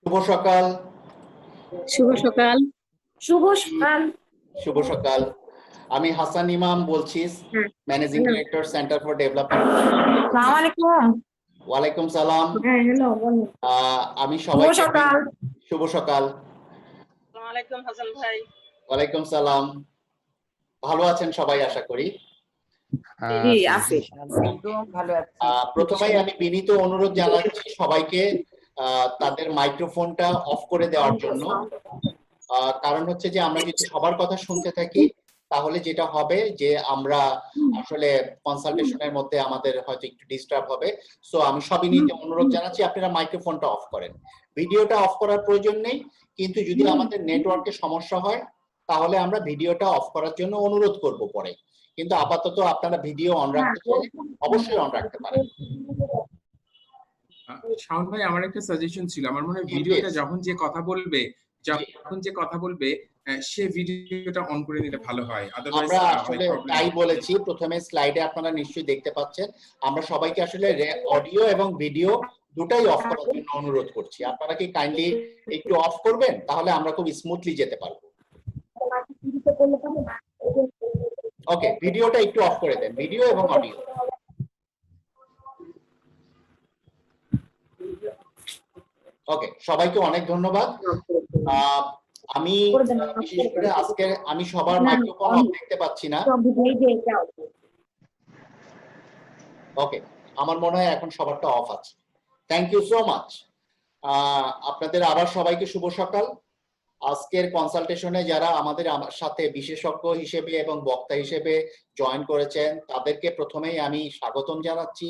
শুভ সকাল। শুভ সকাল। শুভ সকাল। শুভ সকাল। আমি হাসান ইমাম বলছি, managing director centre for development. আসসালামু আলাইকুম। ওয়ালাইকুম সালাম। হ্যালো বলুন। আমি সবাইকে শুভ সকাল। শুভ সকাল। আসসালামু আলাইকুম হাসান ভাই। ওয়ালাইকুম সালাম। ভালো আছেন সবাই আশা করি। জি আছি, একদম ভালো আছি। প্রথমেই আমি বিনীত অনুরোধ জানাচ্ছি সবাইকে তাদের মাইক্রোফোনটা অফ করে দেওয়ার জন্য। কারণ হচ্ছে যে আমরা যদি সবার কথা শুনতে থাকি তাহলে যেটা হবে যে আমরা আসলে কনসালটেশনের মধ্যে আমাদের হয়তো একটু ডিস্টার্ব হবে। সো আমি সবিনীত অনুরোধ জানাচ্ছি আপনারা মাইক্রোফোনটা অফ করেন। ভিডিওটা অফ করার প্রয়োজন নেই, কিন্তু যদি আমাদের নেটওয়ার্কে সমস্যা হয় তাহলে আমরা ভিডিওটা অফ করার জন্য অনুরোধ করব পরে। কিন্তু আপাতত আপনারা ভিডিও অন রাখতে চাইলে অবশ্যই অন রাখতে পারেন। শাওন ভাই, আমার একটা সাজেশন ছিল। আমার মনে হয় ভিডিওটা যখন যে কথা বলবে সে ভিডিওটা অন করে নিলে ভালো হয়। আমরা আসলে তাই বলেছি, প্রথমে স্লাইডে আপনারা নিশ্চয়ই দেখতে পাচ্ছেন আমরা সবাইকে আসলে অডিও এবং ভিডিও দুটাই অফ করার জন্য অনুরোধ করছি। আপনারা কি কাইন্ডলি একটু অফ করবেন, তাহলে আমরা খুব স্মুথলি যেতে পারবো। ওকে, ভিডিওটা একটু অফ করে দেন, ভিডিও এবং অডিও। ওকে, সবাইকে অনেক ধন্যবাদ। আমি বিশেষ করে আজকে আমি সবার মাইক্রোফোন অফ দেখতে পাচ্ছি না। ওকে, আমার মনে হয় এখন সবারটা অফ আছে। Thank you so much. আপনাদের আবার সবাইকে শুভ সকাল। আজকের কনসালটেশনে যারা আমাদের সাথে বিশেষজ্ঞ হিসেবে এবং বক্তা হিসেবে জয়েন করেছেন তাদেরকে প্রথমেই আমি স্বাগতম জানাচ্ছি।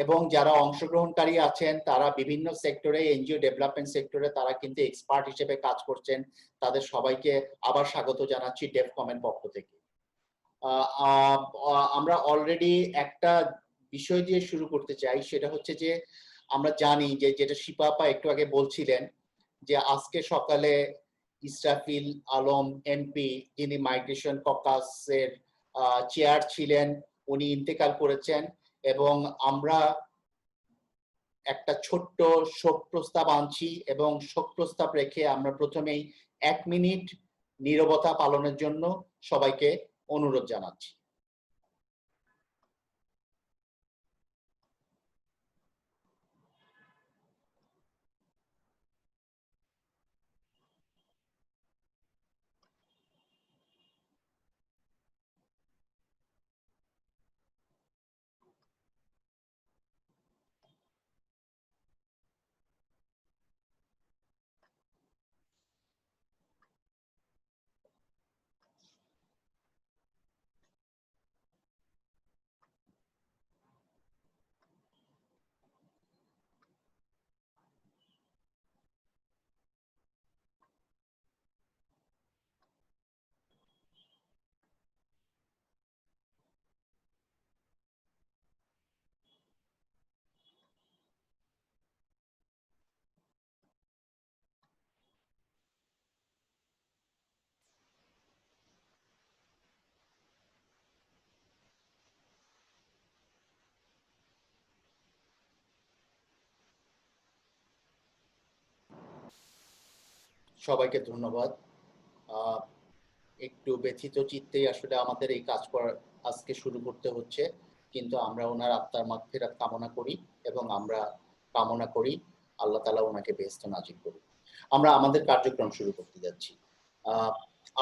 এবং যারা অংশগ্রহণকারী আছেন তারা বিভিন্ন সেক্টরে, এনজিও ডেভেলপমেন্ট সেক্টরে তারা কিন্তু এক্সপার্ট হিসেবে কাজ করছেন, তাদের সবাইকে আবার স্বাগত জানাচ্ছি ডেভকমের পক্ষ থেকে। আমরা অলরেডি একটা বিষয় দিয়ে শুরু করতে চাই, সেটা হচ্ছে যে আমরা জানি যে যেটা শিপাপা একটু আগে বলছিলেন যে আজকে সকালে ইসরাফিল আলম এমপি, যিনি মাইগ্রেশন ককাসের চেয়ার ছিলেন, উনি ইন্তেকাল করেছেন। এবং আমরা একটা ছোট্ট শোক প্রস্তাব আনছি এবং শোক প্রস্তাব রেখে আমরা প্রথমেই 1 মিনিট নীরবতা পালনের জন্য সবাইকে অনুরোধ জানাচ্ছি। সবাইকে ধন্যবাদ। একটু ব্যথিত চিত্তেই আসলে আমাদের এই কাজ করার আজকে শুরু করতে হচ্ছে, কিন্তু আমরা ওনার আত্মার মাগফিরাত কামনা করি এবং আমরা কামনা করি আল্লাহ তাআলা ওনাকে বেহেশতে নাজিল করুন। আমরা আমাদের কার্যক্রম শুরু করতে যাচ্ছি।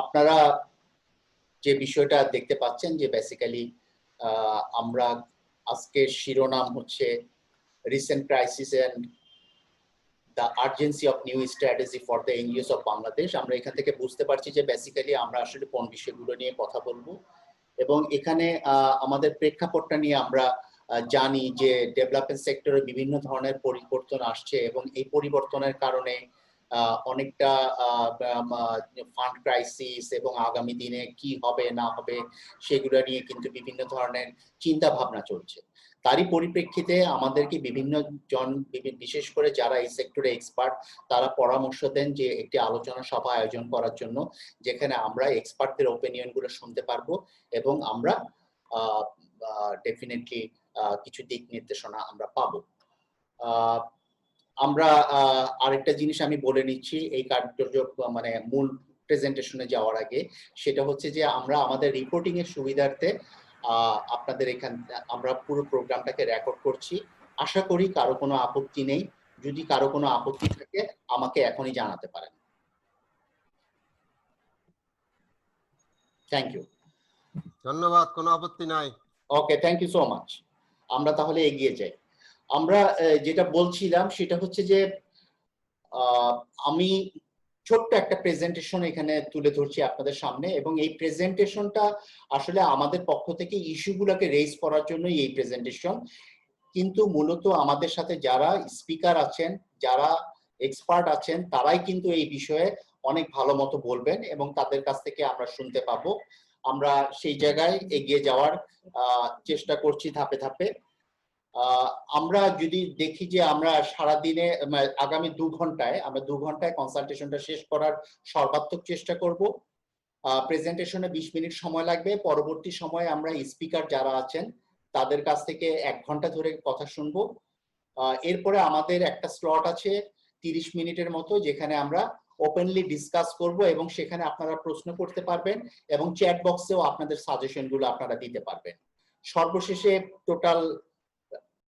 আপনারা যে বিষয়টা দেখতে পাচ্ছেন যে বেসিক্যালি আমরা আজকের শিরোনাম হচ্ছে recent crisis and the urgency of new strategy for the NGOs of Bangladesh। আমরা এখান থেকে বুঝতে পারছি যে বেসিক্যালি আমরা আসলে কোন বিষয়গুলো নিয়ে কথা বলবো, এবং এখানে আমাদের প্রেক্ষাপটটা নিয়ে আমরা জানি যে ডেভেলপমেন্ট সেক্টরে বিভিন্ন ধরনের পরিবর্তন আসছে এবং এই পরিবর্তনের কারণে অনেকটা ফান্ড ক্রাইসিস এবং আগামী দিনে কি হবে না হবে সেগুলো নিয়ে কিন্তু বিভিন্ন ধরনের চিন্তা ভাবনা চলছে। তারই পরিপ্রেক্ষিতে আমাদেরকে বিভিন্ন জন, বিশেষ করে যারা এই সেক্টরে এক্সপার্ট, তারা পরামর্শ দেন যে একটি আলোচনা সভা আয়োজন করার জন্য, যেখানে আমরা এক্সপার্টদের ওপিনিয়ন গুলো শুনতে পারবো এবং আমরা ডেফিনেটলি কিছু দিক নির্দেশনা আমরা পাবো। আমরা আরেকটা জিনিস আমি বলে নিচ্ছি এই মানে মূল প্রেজেন্টেশনে যাওয়ার আগে, সেটা হচ্ছে যে আমরা আমাদের রিপোর্টিং এর সুবিধার্থে আপনাদের আমরা পুরো প্রোগ্রামটাকে রেকর্ড করছি। আশা করি কারো কোনো আপত্তি নেই। যদি কারো কোনো আপত্তি থাকে আমাকে এখনই জানাতে পারেন। Thank you. ধন্যবাদ, কোনো আপত্তি নাই। Okay, thank you so much. আমরা তাহলে এগিয়ে যাই। আমরা যেটা বলছিলাম সেটা হচ্ছে যে আমি ছোট্ট একটা প্রেজেন্টেশন এখানে তুলে ধরছি আপনাদের সামনে, এবং এই প্রেজেন্টেশনটা আসলে আমাদের পক্ষ থেকে ইস্যুগুলোকে রেজ করার জন্যই এই প্রেজেন্টেশন। কিন্তু মূলত আমাদের সাথে যারা স্পিকার আছেন, যারা এক্সপার্ট আছেন, তারাই কিন্তু এই বিষয়ে অনেক ভালো মতো বলবেন এবং তাদের কাছ থেকে আমরা শুনতে পাবো। আমরা সেই জায়গায় এগিয়ে যাওয়ার চেষ্টা করছি ধাপে ধাপে। আমরা যদি দেখি যে আমরা সারাদিনে আগামী 2 ঘন্টায় আমরা 2 ঘন্টায় কনসালটেশনটা শেষ করার সর্বাত্মক চেষ্টা করব। প্রেজেন্টেশনে 20 মিনিট সময় লাগবে। পরবর্তী সময়ে আমরা স্পিকার যারা আছেন তাদের কাছ থেকে 1 ঘন্টা ধরে কথা শুনবো। এরপরে আমাদের একটা স্লট আছে 30 মিনিটের মতো, যেখানে আমরা ওপেনলি ডিসকাস করব এবং সেখানে আপনারা প্রশ্ন করতে পারবেন এবং চ্যাট বক্সেও আপনাদের সাজেশনগুলো আপনারা দিতে পারবেন। সর্বশেষে টোটাল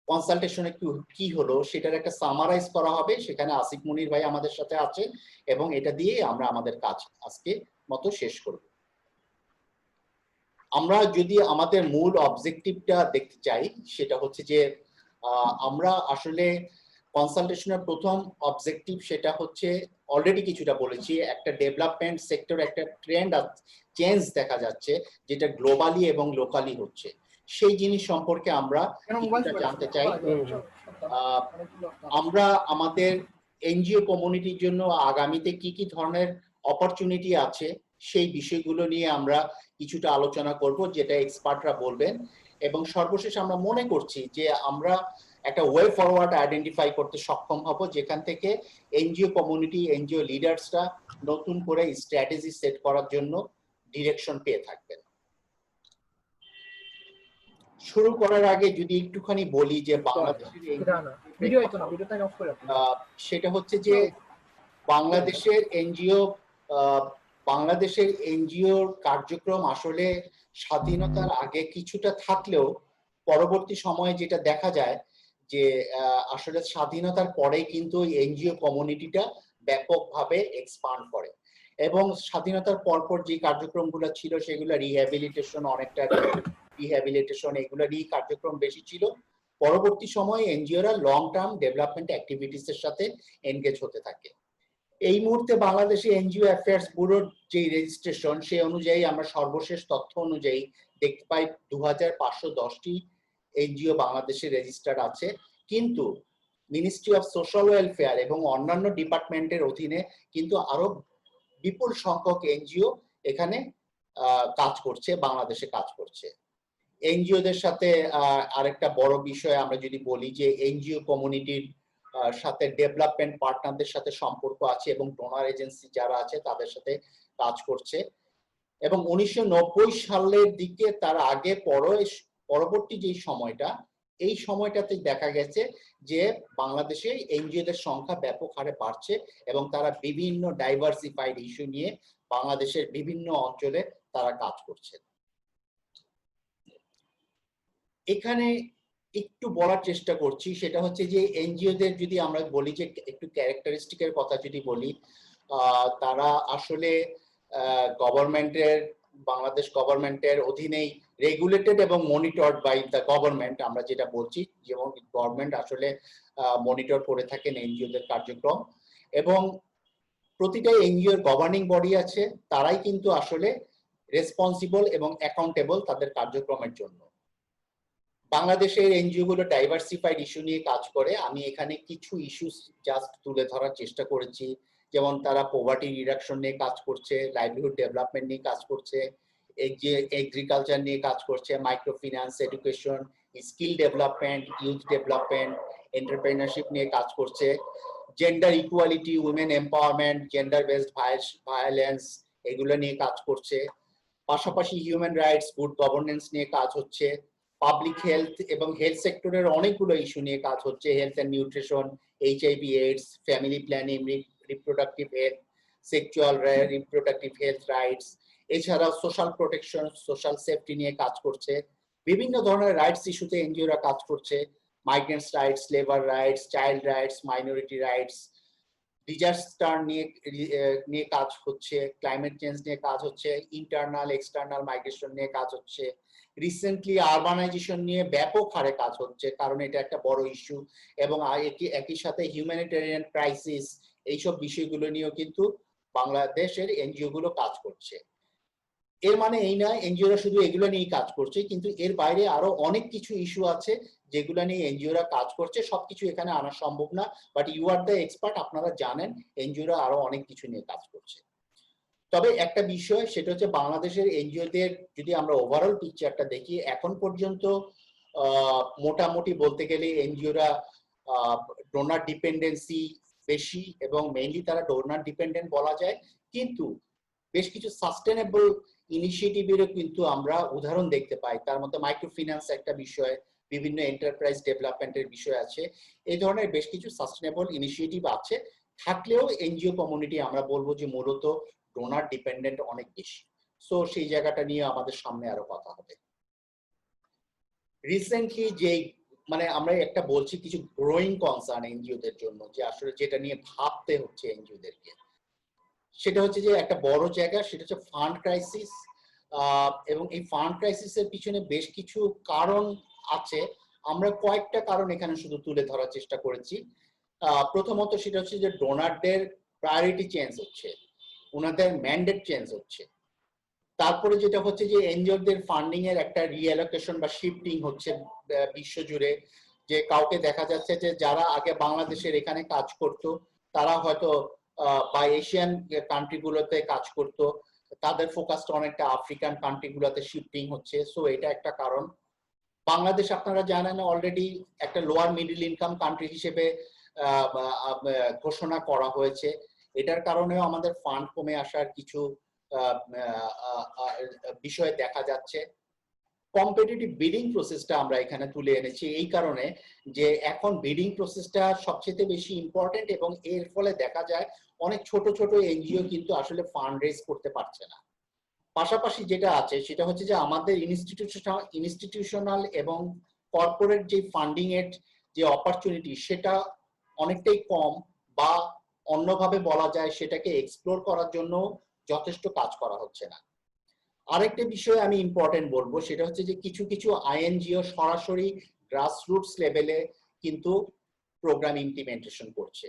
কনসালটেশনে কি হলো সেটার একটা সামারাইজ করা হবে। সেখানে আসিফ মুনির ভাই আমাদের সাথে আছে এবং এটা দিয়ে আমরা আমাদের কাজ আজকে মতো শেষ করব। আমরা যদি আমাদের মূল অবজেক্টিভটা দেখতে চাই, সেটা হচ্ছে যে আমরা আসলে কনসালটেশনের প্রথম অবজেক্টিভ সেটা হচ্ছে অলরেডি কিছুটা বলেছি, একটা ডেভেলপমেন্ট সেক্টর, একটা ট্রেন্ড চেঞ্জ দেখা যাচ্ছে যেটা গ্লোবালি এবং লোকালি হচ্ছে। সেই জিনিস সম্পর্কে আমরা জানতে চাই। আমরা আমাদের এনজিও কমিউনিটির জন্য আগামীতে কি কি ধরনের অপরচুনিটি আছে সেই বিষয়গুলো নিয়ে আমরা কিছুটা আলোচনা করব, যেটা এক্সপার্টরা বলবেন। এবং সর্বশেষ আমরা মনে করছি যে আমরা একটা ওয়ে ফরওয়ার্ড আইডেন্টিফাই করতে সক্ষম হব, যেখান থেকে এনজিও কমিউনিটি, এনজিও লিডার্সরা নতুন করে স্ট্র্যাটেজি সেট করার জন্য ডিরেকশন পেয়ে থাকবেন। শুরু করার আগে যদি একটুখানি বলি যে বাংলাদেশের সেটা হচ্ছে যে বাংলাদেশের এনজিওর কার্যক্রম আসলে স্বাধীনতার আগে কিছুটা থাকলেও পরবর্তী সময়ে যেটা দেখা যায় যে আসলে স্বাধীনতার পরেই কিন্তু এনজিও কমিউনিটিটা ব্যাপকভাবে এক্সপান্ড করে এবং স্বাধীনতার পরপর যে কার্যক্রমগুলো ছিল সেগুলো রিহ্যাবিলিটেশন, অনেকটা রিহ্যাবিলিটেশন, এগুলো নিয়ে কার্যক্রম বেশি ছিল। পরবর্তী সময়ে এনজিওরা লং টার্ম ডেভেলপমেন্ট অ্যাক্টিভিটিস এর সাথে এনগেজ হতে থাকে। এই মুহূর্তে বাংলাদেশে এনজিও অ্যাফেয়ার্স ব্যুরোর যে রেজিস্ট্রেশন, সেই অনুযায়ী আমরা সর্বশেষ তথ্য অনুযায়ী দেখতে পাই 2510টি এনজিও বাংলাদেশে রেজিস্টার্ড আছে। কিন্তু মিনিস্ট্রি অফ সোশ্যাল ওয়েলফেয়ার এবং অন্যান্য ডিপার্টমেন্টের অধীনে কিন্তু আরো বিপুল সংখ্যক এনজিও এখানে কাজ করছে, বাংলাদেশে কাজ করছে। এনজিওদের সাথে আরেকটা বড় বিষয় আমরা যদি বলি যে এনজিও কমিউনিটির সাথে ডেভেলপমেন্ট পার্টনারদের সাথে সম্পর্ক আছে এবং ডোনার এজেন্সি যারা আছে তাদের সাথে কাজ করছে। এবং 1990 সালের দিকে তার আগে পরবর্তী যে সময়টা, এই সময়টাতে দেখা গেছে যে বাংলাদেশে এনজিওদের সংখ্যা ব্যাপক হারে বাড়ছে এবং তারা বিভিন্ন ডাইভার্সিফাইড ইস্যু নিয়ে বাংলাদেশের বিভিন্ন অঞ্চলে তারা কাজ করছে। এখানে একটু বলার চেষ্টা করছি সেটা হচ্ছে যে এনজিওদের যদি আমরা বলি যে একটু ক্যারেক্টারিস্টিকের কথা যদি বলি, তারা আসলে বাংলাদেশ গভর্নমেন্টের অধীনেই রেগুলেটেড এবং মনিটরড বাই দ্য গভর্নমেন্ট, আমরা যেটা বলছি, যেমন গভর্নমেন্ট আসলে মনিটর করে থাকেন এনজিওদের কার্যক্রম। এবং প্রতিটা এনজিওর গভর্নিং বডি আছে, তারাই কিন্তু আসলে রেসপন্সিবল এবং অ্যাকাউন্টেবল তাদের কার্যক্রমের জন্য। বাংলাদেশের এনজিও গুলো ডাইভার্সিফাইড ইস্যু নিয়ে কাজ করে। আমি এখানে কিছু ইস্যু জাস্ট তুলে ধরার চেষ্টা করেছি, যেমন তারা পভার্টি রিডাকশন নিয়ে কাজ করছে, লাইভলিহুড ডেভেলপমেন্ট নিয়ে কাজ করছে, এগ্রিকালচার নিয়ে কাজ করছে, micro finance, education, skill development, youth development, entrepreneurship নিয়ে কাজ করছে, gender equality, women empowerment, gender based violence, এগুলো নিয়ে কাজ করছে। পাশাপাশি হিউম্যান রাইটস, গুড গভর্নেন্স নিয়ে কাজ হচ্ছে, পাবলিক হেলথ এবং হেলথ সেক্টরের অনেকগুলো ইস্যু নিয়ে কাজ হচ্ছে, health and nutrition, HIV AIDS, family planning, reproductive health, sexual reproductive health rights, এছাড়াও সোশ্যাল প্রোটেকশন, সোশ্যাল সেফটি নিয়ে কাজ করছে। বিভিন্ন ধরনের রাইটস ইস্যুতে এনজিওরা কাজ করছে, migrants rights, labour rights, child rights, minority rights, disaster নিয়ে কাজ হচ্ছে, ক্লাইমেট চেঞ্জ নিয়ে কাজ হচ্ছে, ইন্টারনাল এক্সটার্নাল মাইগ্রেশন নিয়ে কাজ হচ্ছে, রিসেন্টলি আরবানাইজেশন নিয়ে ব্যাপক হারে কাজ হচ্ছে, কারণ এটা একটা বড় ইস্যু, এবং একই সাথে হিউম্যানিটেরিয়ান ক্রাইসিস, এইসব বিষয়গুলো নিয়েও কিন্তু বাংলাদেশের এনজিও গুলো কাজ করছে। এর মানে এই না এনজিওরা শুধু এগুলো নিয়ে কাজ করছে, কিন্তু এর বাইরে আরো অনেক কিছু ইস্যু আছে যেগুলো নিয়ে এনজিওরা কাজ করছে। সবকিছু এখানে আনা সম্ভব না, but you are the expert, আপনারা জানেন এনজিওরা আরো অনেক কিছু নিয়ে কাজ করছে। তবে একটা বিষয়, সেটা হচ্ছে বাংলাদেশের এনজিওদের যদি আমরা ওভারঅল পিকচারটা দেখি, এখন পর্যন্ত মোটামুটি বলতে গেলে এনজিওরা ডোনার ডিপেন্ডেন্সি বেশি, এবং মেইনলি তারা ডোনার ডিপেন্ডেন্ট বলা যায়, কিন্তু বেশ কিছু সাস্টেনেবল ইনিশিয়েটিভেরও কিন্তু আমরা উদাহরণ দেখতে পাই। তার মধ্যে মাইক্রো ফিন্যান্স একটা বিষয়, বিভিন্ন এন্টারপ্রাইজ ডেভেলপমেন্টের বিষয় আছে, এই ধরনের বেশ কিছু সাস্টেনেবল ইনিশিয়েটিভ আছে। থাকলেও এনজিও কমিউনিটি আমরা বলবো যে মূলত ডোনার ডিপেন্ডেন্ট অনেক বেশি। সো সেই জায়গাটা নিয়ে আমাদের সামনে আরো কথা হবে। রিসেন্টলি যে মানে আমরা একটা বলছি কিছু গ্রোয়িং কনসার্ন এনজিওদের জন্য, যে আসলে যেটা নিয়ে ভাবতে হচ্ছে এনজিওদেরকে, সেটা হচ্ছে যে একটা বড় জায়গা, সেটা হচ্ছে ফান্ড ক্রাইসিস। এবং এই ফান্ড ক্রাইসিসের পিছনে বেশ কিছু কারণ আছে। আমরা কয়েকটা কারণ এখানে শুধু তুলে ধরার চেষ্টা করেছি। প্রথমত সেটা হচ্ছে যে ডোনারদের প্রায়োরিটি চেঞ্জ হচ্ছে, ওনাদের ম্যান্ডেট চেঞ্জ হচ্ছে। তারপরে যেটা হচ্ছে যে এনজিওদের ফান্ডিং এর একটা রিঅ্যালোকেশন বা শিফটিং হচ্ছে বিশ্বজুড়ে, যে কাউকে দেখা যাচ্ছে যে যারা আগে বাংলাদেশের এখানে কাজ করতো তারা হয়তো বা এশিয়ান কান্ট্রিগুলোতে কাজ করতো, তাদের ফোকাসটা অনেকটা আফ্রিকান কান্ট্রিগুলোতে শিফটিং হচ্ছে। সো এটা একটা কারণ। বাংলাদেশ আপনারা জানেন অলরেডি একটা লোয়ার মিডল ইনকাম কান্ট্রি হিসেবে ঘোষণা করা হয়েছে। এটার কারণেও আমাদের ফান্ড কমে আসার কিছু বিষয় দেখা যাচ্ছে। কম্পিটিটিভ বিডিং প্রসেসটা আমরা এখানে তুলে এনেছি এই কারণে যে এখন বিডিং প্রসেসটা সবচেয়ে বেশি ইম্পর্টেন্ট, এবং এর ফলে দেখা যায় অনেক ছোট ছোট এনজিও কিন্তু আসলে ফান্ড রেজ করতে পারছে না। পাশাপাশি যেটা আছে সেটা হচ্ছে যে আমাদের ইনস্টিটিউশনাল এবং কর্পোরেট যে ফান্ডিং এর যে অপরচুনিটি সেটা অনেকটাই কম, বা অন্যভাবে বলা যায় সেটাকে এক্সপ্লোর করার জন্য যথেষ্ট কাজ করা হচ্ছে না। আরেকটা বিষয় আমি ইম্পর্টেন্ট বলবো, সেটা হচ্ছে যে কিছু কিছু আইএনজিও সরাসরি গ্রাসরুটস লেভেলে কিন্তু প্রোগ্রাম ইমপ্লিমেন্টেশন করছে।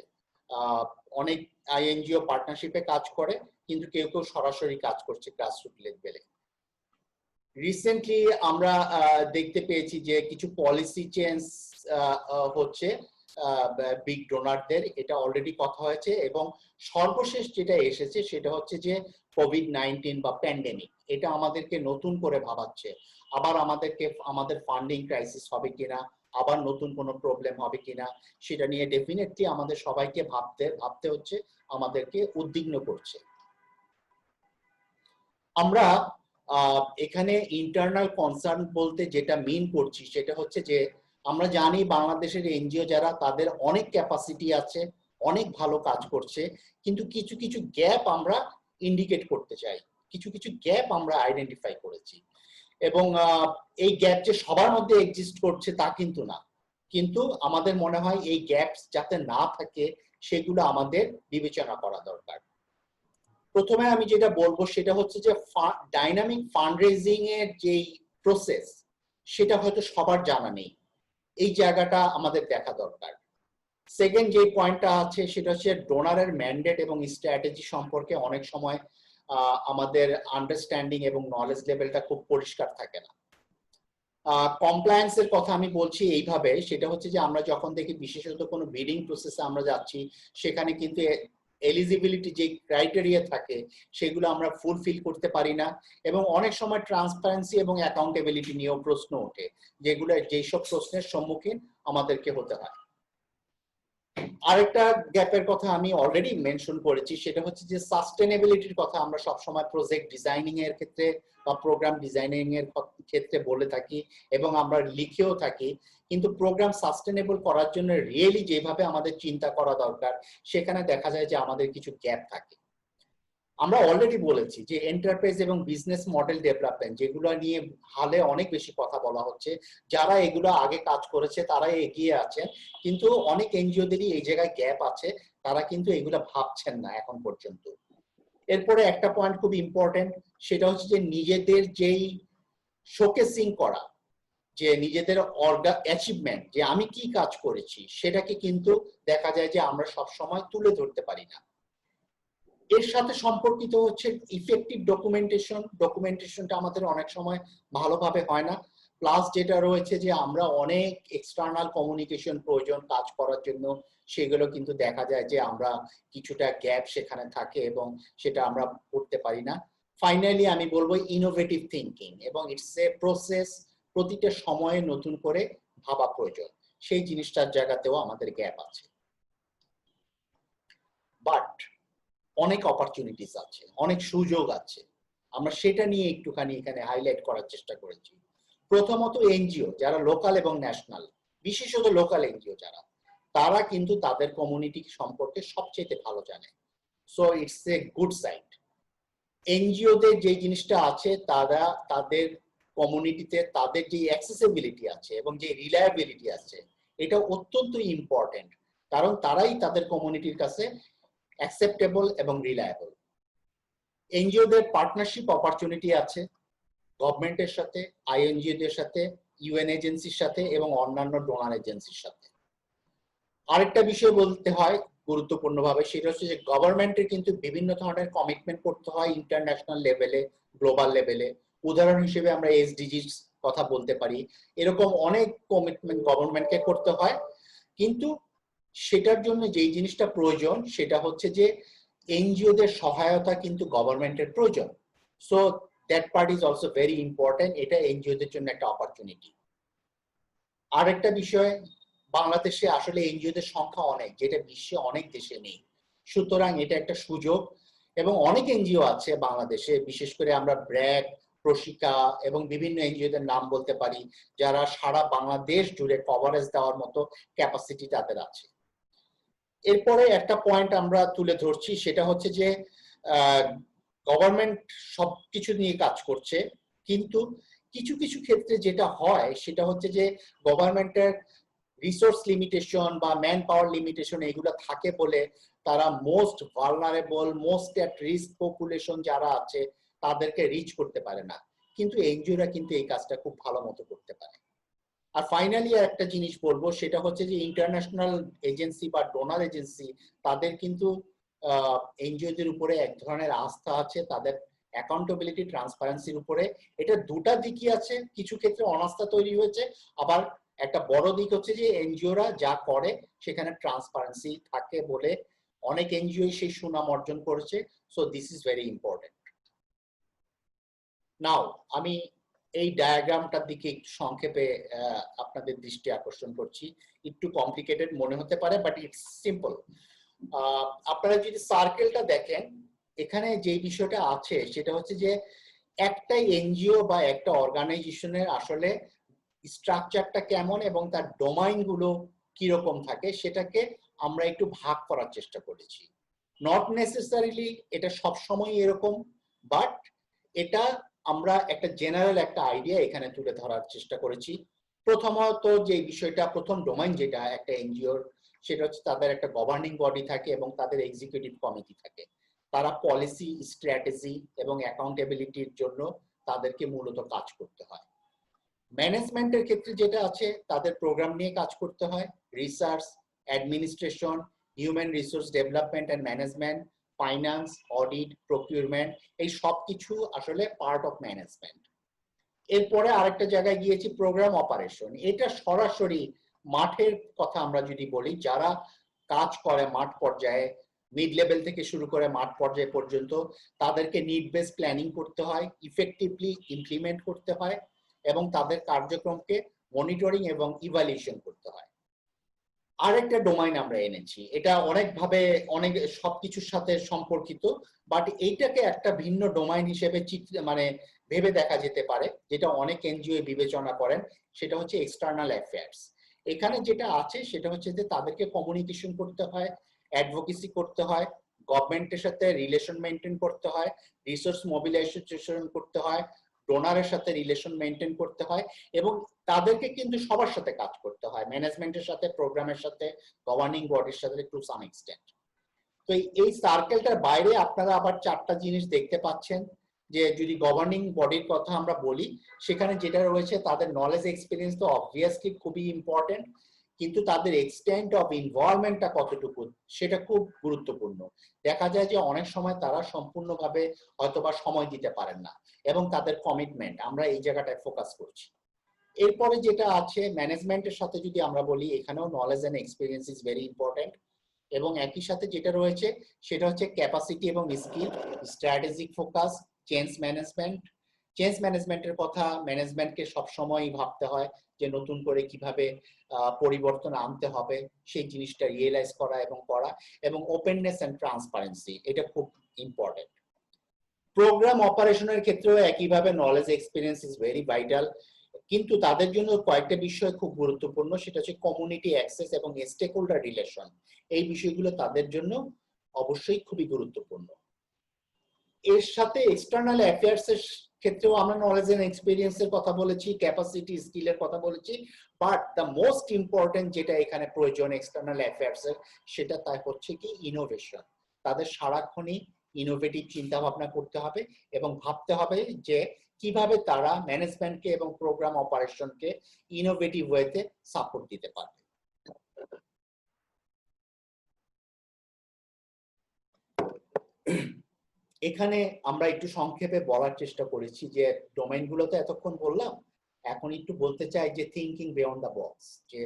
অনেক আইএনজিও পার্টনারশিপে কাজ করে, কিন্তু কেউ কেউ সরাসরি কাজ করছে গ্রাসরুট লেভেলে। রিসেন্টলি আমরা দেখতে পেয়েছি যে কিছু পলিসি চেঞ্জ হচ্ছে বিগ ডোনারদের, এটা অলরেডি কথা হয়েছে, এবং সর্বশেষ যেটা এসেছে সেটা হচ্ছে যে কোভিড-19 বা প্যান্ডেমিক, এটা আমাদেরকে নতুন করে ভাবাচ্ছে। আবার আমাদের ফান্ডিং ক্রাইসিস হবে কিনা, আবার নতুন কোনো প্রবলেম হবে কিনা, সেটা নিয়ে ডেফিনেটলি আমাদের সবাইকে ভাবতে হচ্ছে, আমাদেরকে উদ্বিগ্ন করছে। আমরা এখানে ইন্টারনাল কনসার্ন বলতে যেটা মিন করছি সেটা হচ্ছে যে আমরা জানি বাংলাদেশের এনজিও যারা, তাদের অনেক ক্যাপাসিটি আছে, অনেক ভালো কাজ করছে, কিন্তু কিছু কিছু গ্যাপ আমরা ইন্ডিকেট করতে চাই, কিছু কিছু গ্যাপ আমরা আইডেন্টিফাই করেছি। এবং এই গ্যাপ যে সবার মধ্যে এক্সিস্ট করছে তা কিন্তু না, কিন্তু আমাদের মনে হয় এই গ্যাপ যাতে না থাকে সেগুলো আমাদের বিবেচনা করা দরকার। প্রথমে আমি যেটা বলবো সেটা হচ্ছে যে ডাইনামিক ফান্ড রেজিং এর যে প্রসেস সেটা হয়তো সবার জানা নেই, এই জায়গাটা আমাদের দেখা দরকার। সেকেন্ড যে পয়েন্টটা আছে সেটা হচ্ছে ডোনারের ম্যান্ডেট এবং স্ট্র্যাটেজি সম্পর্কে অনেক সময় আমাদের আন্ডারস্ট্যান্ডিং এবং নলেজ লেভেলটা খুব পরিষ্কার থাকে না। কমপ্লায়েন্সের কথা আমি বলছি এইভাবে, সেটা হচ্ছে যে আমরা যখন দেখি বিশেষত কোনো বিডিং প্রসেসে আমরা যাচ্ছি, সেখানে কিন্তু এলিজিবিলিটি যে ক্রাইটেরিয়া থাকে সেগুলো আমরা ফুলফিল করতে পারি না, এবং অনেক সময় ট্রান্সপারেন্সি এবং অ্যাকাউন্টেবিলিটি নিয়েও প্রশ্ন ওঠে, যেসব প্রশ্নের সম্মুখীন আমাদেরকে হতে হয়। আরেকটা গ্যাপের কথা আমি অলরেডি মেনশন করেছি, সেটা হচ্ছে যে সাস্টেনেবিলিটির কথা আমরা সবসময় প্রজেক্ট ডিজাইনিং এর ক্ষেত্রে বা প্রোগ্রাম ডিজাইনিং এর ক্ষেত্রে বলে থাকি এবং আমরা লিখেও থাকি, কিন্তু প্রোগ্রাম সাস্টেনেবল করার জন্য রিয়েলি যেভাবে আমাদের চিন্তা করা দরকার সেখানে দেখা যায় যে আমাদের কিছু গ্যাপ থাকে। আমরা অলরেডি বলেছি যে এন্টারপ্রাইজ এবং বিজনেস মডেল ডেভেলপমেন্ট, যেগুলো নিয়ে হালে অনেক বেশি কথা বলা হচ্ছে, যারা এগুলো আগে কাজ করেছে তারাই এগিয়ে আছেন, কিন্তু অনেক এনজিওদেরই এই জায়গায় গ্যাপ আছে, তারা কিন্তু এগুলো ভাবছেন না এখন পর্যন্ত। এরপরে একটা পয়েন্ট খুব ইম্পর্টেন্ট, সেটা হচ্ছে যে নিজেদের যেই শোকেসিং করা, যে নিজেদের অ্যাচিভমেন্ট, যে আমি কি কাজ করেছি সেটাকে কিন্তু দেখা যায় যে আমরা সব সময় তুলে ধরতে পারি না। এর সাথে সম্পর্কিত হচ্ছে ইফেক্টিভ ডকুমেন্টেশনটা আমাদের অনেক সময় ভালোভাবে হয় না, প্লাস যেটা রয়েছে যে আমরা অনেক এক্সটার্নাল কমিউনিকেশন প্রয়োজন কাজ করার জন্য, সেগুলো কিন্তু দেখা যায় যে আমরা কিছুটা গ্যাপ সেখানে থাকে এবং সেটা আমরা করতে পারি না। ফাইনালি আমি বলবো ইনোভেটিভ থিঙ্কিং, এবং ইটস এ প্রসেস, প্রতিটা সময়ে নতুন করে ভাবা প্রয়োজন, সেই জিনিসটার জায়গাতেও আমাদের গ্যাপ আছে। বাট অনেক অপরচুনিটিস আছে, অনেক সুযোগ আছে, আমরা সেটা নিয়ে একটুখানি এখানে হাইলাইট করার চেষ্টা করেছি। প্রথমত এনজিও যারা লোকাল এবং ন্যাশনাল, বিশেষত লোকাল এনজিও যারা, তারা কিন্তু তাদের কমিউনিটি সম্পর্কে সবচেয়ে ভালো জানে, so it's a good side. এনজিওদের যে জিনিসটা আছে, তারা তাদের কমিউনিটিতে তাদের যে অ্যাক্সেসিবিলিটি আছে এবং যে রিলায়েবিলিটি আছে, এটা অত্যন্ত ইম্পর্টেন্ট, কারণ তারাই তাদের কমিউনিটির কাছে অ্যাকসেপ্টেবল এবং রিলায়েবল। এনজিওদের পার্টনারশিপ অপরচুনিটি আছে গভর্নমেন্টের সাথে, আইএনজিওদের সাথে, ইউএন এজেন্সির সাথে এবং অন্যান্য ডোনার এজেন্সির সাথে। আরেকটা বিষয় বলতে হয় গুরুত্বপূর্ণভাবে, সেটা হচ্ছে যে গভর্নমেন্টের কিন্তু বিভিন্ন ধরনের কমিটমেন্ট করতে হয় ইন্টারন্যাশনাল লেভেলে, গ্লোবাল লেভেলে। উদাহরণ হিসেবে আমরা এসডিজির কথা বলতে পারি, এরকম অনেক কমিটমেন্ট গভর্নমেন্টকে করতে হয়, কিন্তু সেটার জন্য যেই জিনিসটা প্রয়োজন সেটা হচ্ছে যে এনজিওদের সহায়তা কিন্তু গভর্নমেন্টের প্রয়োজন। So that part is also very important, এটা এনজিওদের জন্য একটা অপরচুনিটি। আর একটা বিষয়, বাংলাদেশে আসলে এনজিওদের সংখ্যা অনেক, যেটা বিশ্বে অনেক দেশে নেই, সুতরাং এটা একটা সুযোগ। এবং অনেক এনজিও আছে বাংলাদেশে, বিশেষ করে আমরা ব্র্যাক, প্রশিকা এবং বিভিন্ন এনজিওদের নাম বলতে পারি, যারা সারা বাংলাদেশ জুড়ে কভারেজ দেওয়ার মতো ক্যাপাসিটি তাদের আছে। এরপরে একটা পয়েন্ট আমরা তুলে ধরছি, সেটা হচ্ছে যে গভর্নমেন্ট সবকিছু নিয়ে কাজ করছে, কিন্তু কিছু কিছু ক্ষেত্রে যেটা হয় সেটা হচ্ছে যে গভর্নমেন্টের রিসোর্স লিমিটেশন বা ম্যান পাওয়ার লিমিটেশন এগুলো থাকে বলে তারা most vulnerable, most at risk population যারা আছে তাদেরকে রিচ করতে পারে না, কিন্তু এনজিওরা কিন্তু এই কাজটা খুব ভালো মতো করতে পারে। আর ফাইনালি একটা জিনিস বলবো, সেটা হচ্ছে যে ইন্টারন্যাশনাল এজেন্সি বা ডোনার এজেন্সি, তাদের কিন্তু এনজিওদের উপরে এক ধরনের আস্থা আছে, তাদের অ্যাকাউন্টেবিলিটি, ট্রান্সপারেন্সির উপরে। এটা দুটা দিকই আছে, কিছু ক্ষেত্রে অনাস্থা তৈরি হয়েছে, আবার একটা বড় দিক হচ্ছে যে এনজিওরা যা করে সেখানে ট্রান্সপারেন্সি থাকে বলে অনেক এনজিও সেই সুনাম অর্জন করেছে। So this is very important. Now আমি এই ডায়াগ্রামটার দিকে একটু সংক্ষেপে আপনাদের দৃষ্টি আকর্ষণ করছি। একটু কমপ্লিকেটেড মনে হতে পারে, বাট ইটস সিম্পল। আপনারা যদি সার্কেলটা দেখেন, এখানে যে বিষয়টা আছে সেটা হচ্ছে যে একটা এনজিও বা একটা অর্গানাইজেশনের আসলে স্ট্রাকচারটা কেমন এবং তার ডোমাইন গুলো কিরকম থাকে সেটাকে আমরা একটু ভাগ করার চেষ্টা করেছি। নট নেসেসারিলি এটা সবসময় এরকম, বাট এটা আমরা একটা জেনারেল একটা আইডিয়া এখানে তুলে ধরার চেষ্টা করেছি। প্রথমত যে বিষয়টা, প্রথম ডোমাইন যেটা একটা এনজিওর, সেটা হচ্ছে তাদের একটা গভর্নিং বডি থাকে এবং তাদের এক্সিকিউটিভ কমিটি থাকে। তারা পলিসি, স্ট্র্যাটেজি এবং অ্যাকাউন্টেবিলিটির জন্য তাদেরকে মূলত কাজ করতে হয়। ম্যানেজমেন্টের ক্ষেত্রে যেটা আছে, তাদের প্রোগ্রাম নিয়ে কাজ করতে হয়, research, administration, human resource development and management, finance, audit, procurement, এই সব কিছু আসলে পার্ট অফ ম্যানেজমেন্ট। এরপরে আরেকটা জায়গায় গিয়েছি, প্রোগ্রাম অপারেশন। এটা সরাসরি মাঠের কথা আমরা যদি বলি, যারা কাজ করে মাঠ পর্যায়ে, মিড লেভেল থেকে শুরু করে মাঠ পর্যায়ে পর্যন্ত, তাদেরকে নিড বেস প্ল্যানিং করতে হয়, ইফেক্টিভলি ইমপ্লিমেন্ট করতে হয় এবং তাদের কার্যক্রমকে মনিটরিং এবং ইভালুয়েশন করতে হয়। আরেকটা ডোমাইন আমরা এনেছি, এটা অনেকভাবে অনেক সবকিছুর সাথে সম্পর্কিত, বাট এইটাকে একটা ভিন্ন ডোমাইন হিসেবে মানে ভেবে দেখা যেতে পারে, যেটা অনেক এনজিও বিবেচনা করেন, সেটা হচ্ছে এক্সটার্নাল অ্যাফেয়ার্স। এখানে যেটা আছে সেটা হচ্ছে যে তাদেরকে কমিউনিকেশন করতে হয়, অ্যাডভোকেসি করতে হয়, গভর্নমেন্টের সাথে রিলেশন মেনটেন করতে হয়, রিসোর্স মোবিলাইজেশন করতে হয়, ডোনারের সাথে রিলেশন মেনটেন করতে হয়, এবং তাদেরকে কিন্তু সবার সাথে কাজ করতে হয়, ম্যানেজমেন্টের সাথে, প্রোগ্রামের সাথে, গভর্নিং বডির সাথে টু সাম এক্সটেন্ট। তো এই সার্কেলটার বাইরে আপনারা আবার চারটা জিনিস দেখতে পাচ্ছেন, যে যদি গভর্নিং বডির কথা আমরা বলি, সেখানে যেটা রয়েছে তাদের নলেজ এক্সপিরিয়েন্স তো অবভিয়াসলি খুবই ইম্পর্টেন্ট, কিন্তু তাদের এক্সটেন্ট অফ ইনভলভমেন্টটা কতটুকু সেটা খুব গুরুত্বপূর্ণ। দেখা যায় যে অনেক সময় তারা সম্পূর্ণভাবে হয়তোবা সময় দিতে পারেন না, এবং তাদের কমিটমেন্ট, আমরা এই জায়গাটায় ফোকাস করছি। এরপরে যেটা আছে ম্যানেজমেন্টের সাথে যদি আমরা বলি, এখানেও knowledge and experience is very important, এবং একই সাথে যেটা রয়েছে সেটা হচ্ছে ক্যাপাসিটি এবং skill, strategic focus, change management. Change ম্যানেজমেন্টের কথা ম্যানেজমেন্টকে সবসময় ভাবতে হয় যে নতুন করে কিভাবে পরিবর্তন আনতে হবে, সেই জিনিসটা রিয়েলাইজ করা এবং করা, এবং ওপেননেস এন্ড ট্রান্সপারেন্সি, এটা খুব ইম্পর্টেন্ট। প্রোগ্রাম অপারেশনের ক্ষেত্রেও একইভাবে knowledge experience is very vital, কিন্তু তাদের জন্য কয়েকটা বিষয় খুব গুরুত্বপূর্ণ, সেটা হচ্ছে কমিউনিটি অ্যাক্সেস এবং স্টেক হোল্ডার রিলেশন। এই বিষয়গুলো তাদের জন্য অবশ্যই খুবই গুরুত্বপূর্ণ। এর সাথে এক্সটার্নাল অ্যাফেয়ার্স এর ক্ষেত্রেও আমরা নলেজ এন্ড এক্সপিরিয়েন্স এর কথা বলেছি, ক্যাপাসিটি স্কিলের কথা বলেছি, বাট দ্য মোস্ট ইম্পর্টেন্ট যেটা এখানে প্রয়োজন এক্সটার্নাল অ্যাফেয়ার্স এর, সেটা তাই হচ্ছে কি ইনোভেশন। তাদের সারাক্ষণই ইনোভেটিভ চিন্তা ভাবনা করতে হবে এবং ভাবতে হবে যে কিভাবে তারা ম্যানেজমেন্টকে এবং প্রোগ্রাম অপারেশনকে ইনোভেটিভ ওয়েতে সাপোর্ট দিতে পারবে। এখানে আমরা একটু সংক্ষেপে বলার চেষ্টা করেছি যে ডোমেইনগুলো তো এতক্ষণ বললাম, এখন একটু বলতে চাই যে থিংকিং বিয়ন্ড দ্য বক্স, যে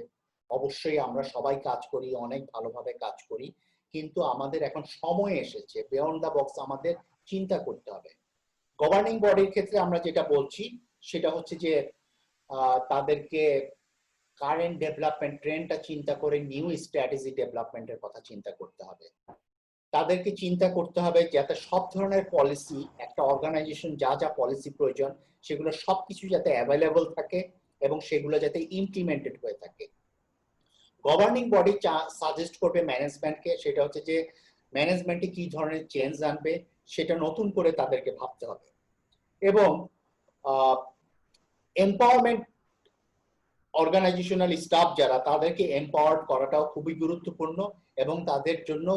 অবশ্যই আমরা সবাই কাজ করি, অনেক ভালোভাবে কাজ করি, কিন্তু আমাদের এখন সময় এসেছে বিয়ন্ড দ্য বক্স আমাদের চিন্তা করতে হবে। গভর্নিং বডির ক্ষেত্রে আমরা যেটা বলছি সেটা হচ্ছে যে তাদেরকে কারেন্ট ডেভেলপমেন্ট ট্রেন্ডটা চিন্তা করে নিউ স্ট্র্যাটেজি ডেভেলপমেন্টের কথা চিন্তা করতে হবে। তাদেরকে চিন্তা করতে হবে যাতে সব ধরনের পলিসি, একটা অর্গানাইজেশন যা যা পলিসি প্রয়োজন সেগুলো সবকিছু যাতে অ্যাভেলেবল থাকে এবং সেগুলো যাতে ইমপ্লিমেন্টেড হয়ে থাকে। গভর্নিং বডি সাজেস্ট করবে ম্যানেজমেন্টকে, সেটা হচ্ছে যে ম্যানেজমেন্টে কি ধরনের চেঞ্জ আনবে সেটা নতুন করে তাদেরকে ভাবতে হবে, এবং এম্পাওয়ারমেন্ট অর্গানাইজেশনাল স্টাফ যারা, তাদেরকে এম্পাওয়ার্ড করাটাও খুবই গুরুত্বপূর্ণ, এবং তাদের জন্য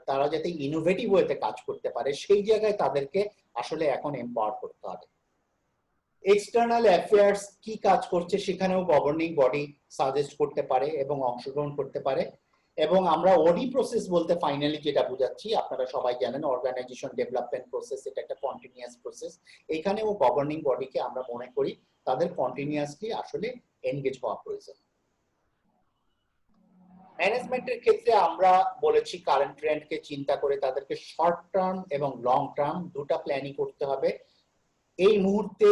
তারা যাতে ইনোভেটিভ ওয়েতে কাজ করতে পারে সেই জায়গায় তাদেরকে আসলে এখন এম্পাওয়ার করতে হবে। এক্সটার্নাল অ্যাফেয়ার্স কি কাজ করছে সেখানেও গভর্নিং বডি সাজেস্ট করতে পারে এবং অংশগ্রহণ করতে পারে, এবং আমরা ওডি প্রসেস বলতে ফাইনালি যেটা বুঝাচ্ছি, আপনারা সবাই জানেন অর্গানাইজেশন ডেভেলপমেন্ট প্রসেস এটা একটা কন্টিনিউয়াস প্রসেস, এখানেও গভর্নিং বডিকে আমরা মনে করি তাদের কন্টিনিউয়াসলি আসলে এনগেজ হওয়া প্রয়োজন। ম্যানেজমেন্টের ক্ষেত্রে আমরা বলেছি কারেন্ট ট্রেন্ডকে চিন্তা করে তাদেরকে শর্ট টার্ম এবং লং টার্ম দুটা প্ল্যানিং করতে হবে। এই মুহূর্তে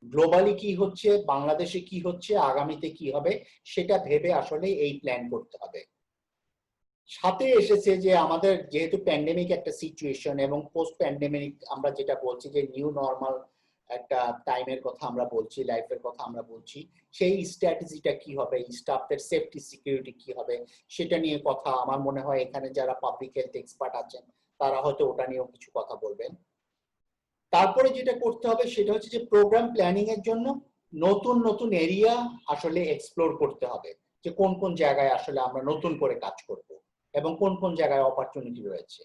গ্লোবালি কি হচ্ছে, বাংলাদেশে কি হচ্ছে, আগামীতে কি হবে সেটা ভেবে আসলে এই প্ল্যান করতে হবে। সাথে এসেছে যে আমাদের যেহেতু প্যান্ডেমিক একটা সিচুয়েশন এবং পোস্ট প্যান্ডেমিক আমরা যেটা বলছি যে নিউ নর্মাল একটা টাইমের কথা আমরা বলছি, লাইফের কথা আমরা বলছি, সেই স্ট্র্যাটেজিটা কি হবে, স্টাফদের সেফটি সিকিউরিটি কি হবে সেটা নিয়ে কথা, আমার মনে হয় এখানে যারা পাবলিক হেলথ এক্সপার্ট আছেন তারা হয়তো ওটা নিয়েও কিছু কথা বলবেন। তারপরে যেটা করতে হবে সেটা হচ্ছে যে প্রোগ্রাম প্ল্যানিং এর জন্য নতুন নতুন এরিয়া আসলে এক্সপ্লোর করতে হবে, যে কোন কোন জায়গায় আসলে আমরা নতুন করে কাজ করব এবং কোন কোন জায়গায় অপরচুনিটি রয়েছে।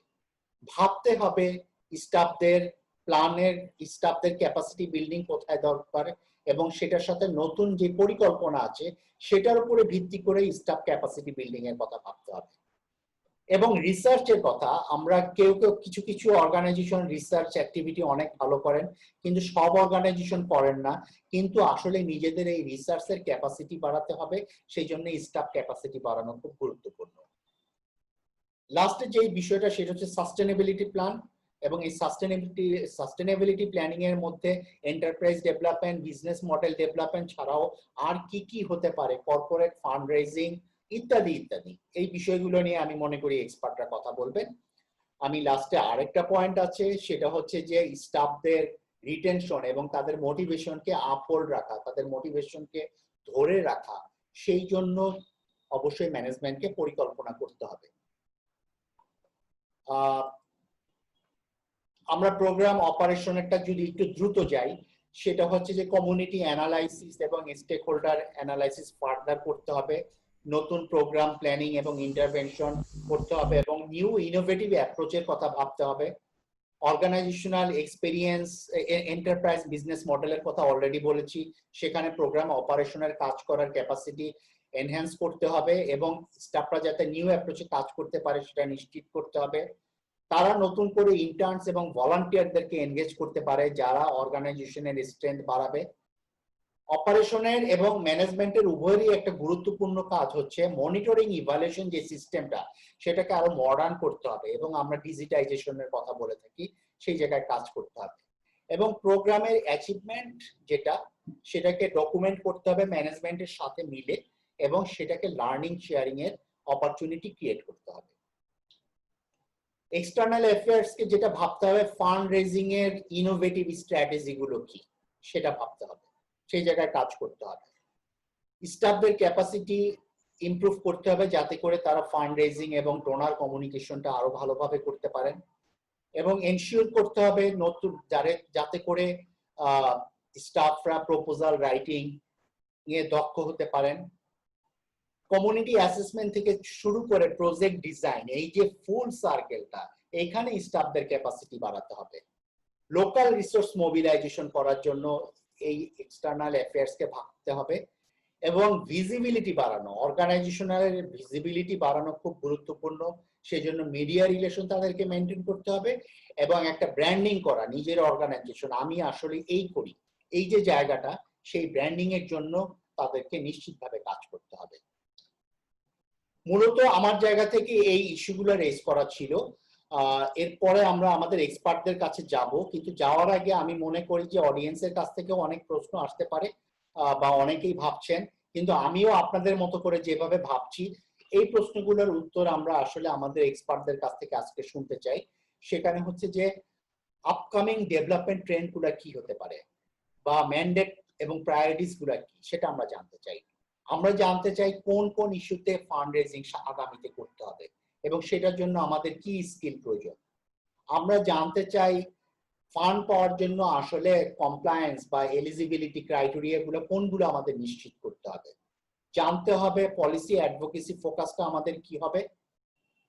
ভাবতে হবে স্টাফদের প্ল্যানের, স্টাফদের ক্যাপাসিটি বিল্ডিং কোথায় দরকার, এবং সেটার সাথে নতুন যে পরিকল্পনা আছে সেটার উপরে ভিত্তি করে স্টাফ ক্যাপাসিটি বিল্ডিং এর কথা ভাবতে হবে। এবং রিসার্চের কথা, আমরা কেউ কেউ কিছু কিছু অর্গানাইজেশন রিসার্চ অ্যাক্টিভিটি অনেক ভালো করেন, কিন্তু সব অর্গানাইজেশন করেন না, কিন্তু আসলে নিজেদের এই রিসার্চের ক্যাপাসিটি বাড়াতে হবে, সেই জন্য স্টাফ ক্যাপাসিটি বাড়ানো খুব গুরুত্বপূর্ণ। লাস্টে যে বিষয়টা সেটা হচ্ছে সাস্টেনেবিলিটি প্ল্যান, এবং এই সাস্টেনেবিলিটি প্ল্যানিং এর মধ্যে enterprise development, business model development ছাড়াও আর কি কি হতে পারে, কর্পোরেট ফান্ড রেজিং ইত্যাদি ইত্যাদি। এই বিষয়গুলো নিয়ে আমি মনে করি এক্সপার্টরা কথা বলবেন। আমি লাস্টে আরেকটা পয়েন্ট আছে, সেটা হচ্ছে যে স্টাফদের রিটেনশন এবং তাদের মোটিভেশনকে আপহোল্ড রাখা, তাদের মোটিভেশনকে ধরে রাখা, সেই জন্য অবশ্যই ম্যানেজমেন্টকে পরিকল্পনা করতে হবে। আমরা প্রোগ্রাম অপারেশনেরটা যদি একটু দ্রুত যাই, সেটা হচ্ছে যে কমিউনিটি অ্যানালাইসিস এবং স্টেক হোল্ডার অ্যানালাইসিস ফার্দার করতে হবে, নতুন প্রোগ্রাম প্ল্যানিং এবং ইন্টারভেনশন করতে হবে এবং নিউ ইনোভেটিভ অ্যাপ্রোচের কথা ভাবতে হবে। অর্গানাইজেশনাল এক্সপেরিয়েন্স, এন্টারপ্রাইজ বিজনেস মডেলের কথা অলরেডি বলেছি, সেখানে প্রোগ্রাম অপারেশনের কাজ করার ক্যাপাসিটি এনহ্যান্স করতে হবে এবং স্টাফরা যাতে নিউ অ্যাপ্রোচে কাজ করতে পারে সেটা নিশ্চিত করতে হবে। তারা নতুন করে ইন্টার্নস এবং ভলান্টিয়ারদেরকে এনগেজ করতে পারে, যারা অর্গানাইজেশনের স্ট্রেংথ বাড়াবে। অপারেশনের এবং ম্যানেজমেন্টের উভয়েরই একটা গুরুত্বপূর্ণ কাজ হচ্ছে মনিটরিং ইভালুয়েশন যে সিস্টেমটা, সেটাকে আরো মডার্ন করতে হবে এবং আমরা ডিজিটাইজেশনের কথা বলে থাকি, সেই জায়গায় কাজ করতে হবে এবং প্রোগ্রামের অ্যাচিভমেন্ট যেটা, সেটাকে ডকুমেন্ট করতে হবে ম্যানেজমেন্টের সাথে মিলে এবং সেটাকে লার্নিং শেয়ারিং এর অপরচুনিটি ক্রিয়েট করতে হবে। এক্সটার্নাল অ্যাফেয়ার্স কে যেটা ভাবতে হবে, ফান্ড রেজিং এর ইনোভেটিভ স্ট্র্যাটেজি গুলো কি সেটা ভাবতে হবে, সেই জায়গায় কাজ করতে হবে। স্টাফদের ক্যাপাসিটি ইমপ্রুভ করতে হবে যাতে করে তারা ফান্ড রেজিং এবং ডোনার কমিউনিকেশনটা আরো ভালোভাবে করতে পারেন এবং এনশিওর করতে হবে নতুন যাতে করে স্টাফরা প্রপোজাল রাইটিং নিয়ে দক্ষ হতে পারেন। কমিউনিটি অ্যাসেসমেন্ট থেকে শুরু করে প্রজেক্ট ডিজাইন, এই যে ফুল সার্কেলটা, এখানে স্টাফদের ক্যাপাসিটি বাড়াতে হবে। লোকাল রিসোর্স মোবিলাইজেশন করার জন্য এই এক্সটার্নাল অ্যাফেয়ার্স কে ভাবতে হবে এবং ভিজিবিলিটি বাড়ানো, অর্গানাইজেশনাল ভিজিবিলিটি বাড়ানো খুব গুরুত্বপূর্ণ। সেজন্য মিডিয়া রিলেশন তাদেরকে মেনটেন করতে হবে এবং একটা ব্র্যান্ডিং করা নিজের অর্গানাইজেশন, আমি আসলে এই করি, এই যে জায়গাটা, সেই ব্র্যান্ডিং এর জন্য তাদেরকে নিশ্চিতভাবে কাজ করতে হবে। মূলত আমার জায়গা থেকে এই ইস্যুগুলো রেজ করা ছিল। এরপরে আমরা আমাদের এক্সপার্টদের কাছে যাব, কিন্তু যাওয়ার আগে আমি মনে করি যে অডিয়েন্সের কাছ থেকে অনেক প্রশ্ন আসতে পারে বা অনেকেই ভাবছেন, কিন্তু আমিও আপনাদের মতো করে যেভাবে ভাবছি, এই প্রশ্নগুলোর উত্তর আমরা আসলে আমাদের এক্সপার্টদের কাছ থেকে আজকে শুনতে চাই। সেখানে হচ্ছে যে আপকামিং ডেভেলপমেন্ট ট্রেন্ড গুলা কি হতে পারে বা ম্যান্ডেট এবং প্রায়োরিটিস গুলা কি, সেটা আমরা জানতে চাই। আমরা জানতে চাই কোন কোন ইস্যুতে ফান্ড রেজিং আগামীতে করতে হবে এবং সেটার জন্য আমাদের কি স্কিল প্রয়োজন। আমরা জানতে চাই ফান্ড পাওয়ার জন্য আসলে কমপ্লায়েন্স বা এলিজিবিলিটি ক্রাইটেরিয়া গুলো কোনগুলো আমাদের নিশ্চিত করতে হবে। জানতে হবে পলিসি অ্যাডভোকেসি ফোকাসটা আমাদের কি হবে।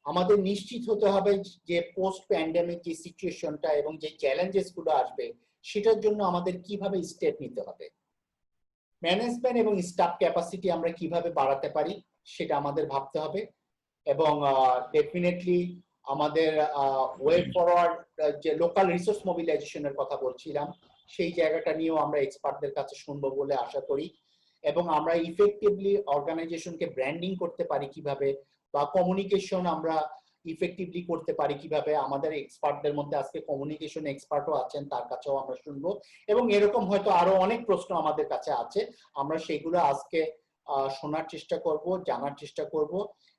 আমাদের নিশ্চিত হতে হবে যে পোস্ট প্যান্ডেমিক যে সিচুয়েশনটা এবং যে চ্যালেঞ্জেস গুলো আসবে, সেটার জন্য আমাদের কিভাবে স্টেপ নিতে হবে। ম্যানেজমেন্ট এবং স্টাফ ক্যাপাসিটি আমরা কিভাবে বাড়াতে পারি সেটা আমাদের ভাবতে হবে এবং ডেফিনেটলি আমাদের ওয়ে ফরওয়ার্ড যে লোকাল রিসোর্স মোবিলাইজেশনের কথা বলছিলাম, সেই জায়গাটা নিয়েও আমরা এক্সপার্টদের কাছে শুনবো বলে আশা করি এবং আমরা ইফেক্টিভলি অর্গানাইজেশনকে ব্র্যান্ডিং করতে পারি কিভাবে বা কমিউনিকেশন আমরা ইফেক্টিভলি করতে পারি কিভাবে। আমাদের এক্সপার্টদের মধ্যে আজকে কমিউনিকেশন এক্সপার্টও আছেন, তার কাছেও আমরা শুনবো এবং এরকম হয়তো আরো অনেক প্রশ্ন আমাদের কাছে আছে, আমরা সেগুলো আজকে শোনার চেষ্টা করব, জানার চেষ্টা করব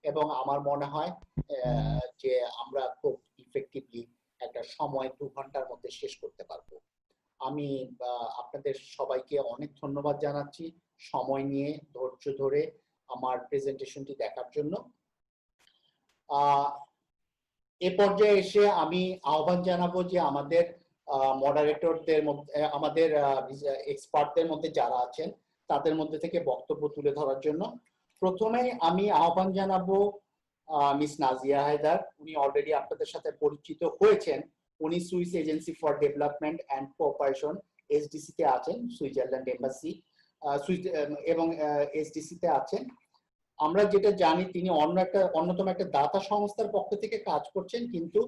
এবং আমার মনে হয় যে আমরা খুব ইফেক্টিভলি একটা সময় 2 ঘন্টার মধ্যে শেষ করতে পারবো। আমি আপনাদের সবাইকে অনেক ধন্যবাদ জানাচ্ছি সময় নিয়ে ধৈর্য ধরে আমার প্রেজেন্টেশনটি দেখার জন্য। এ পর্যায়ে এসে আমি আহ্বান জানাবো যে আমাদের মডারেটরদের মধ্যে, আমাদের এক্সপার্টদের মধ্যে যারা আছেন তাদের মধ্যে থেকে বক্তব্য তুলে ধরার জন্য। প্রথমে আমি আহ্বান জানাবো মিস নাজিয়া হায়দার। উনি অলরেডি আপনাদের সাথে পরিচিত হয়েছেন, উনি Swiss agency for development and cooperation SDC তে আছেন, সুইজারল্যান্ড এম্বাসি এবং এসডিসি তে আছেন। আমরা যেটা জানি তিনি অন্যতম একটা দাতা সংস্থার পক্ষ থেকে কাজ করছেন, কিন্তু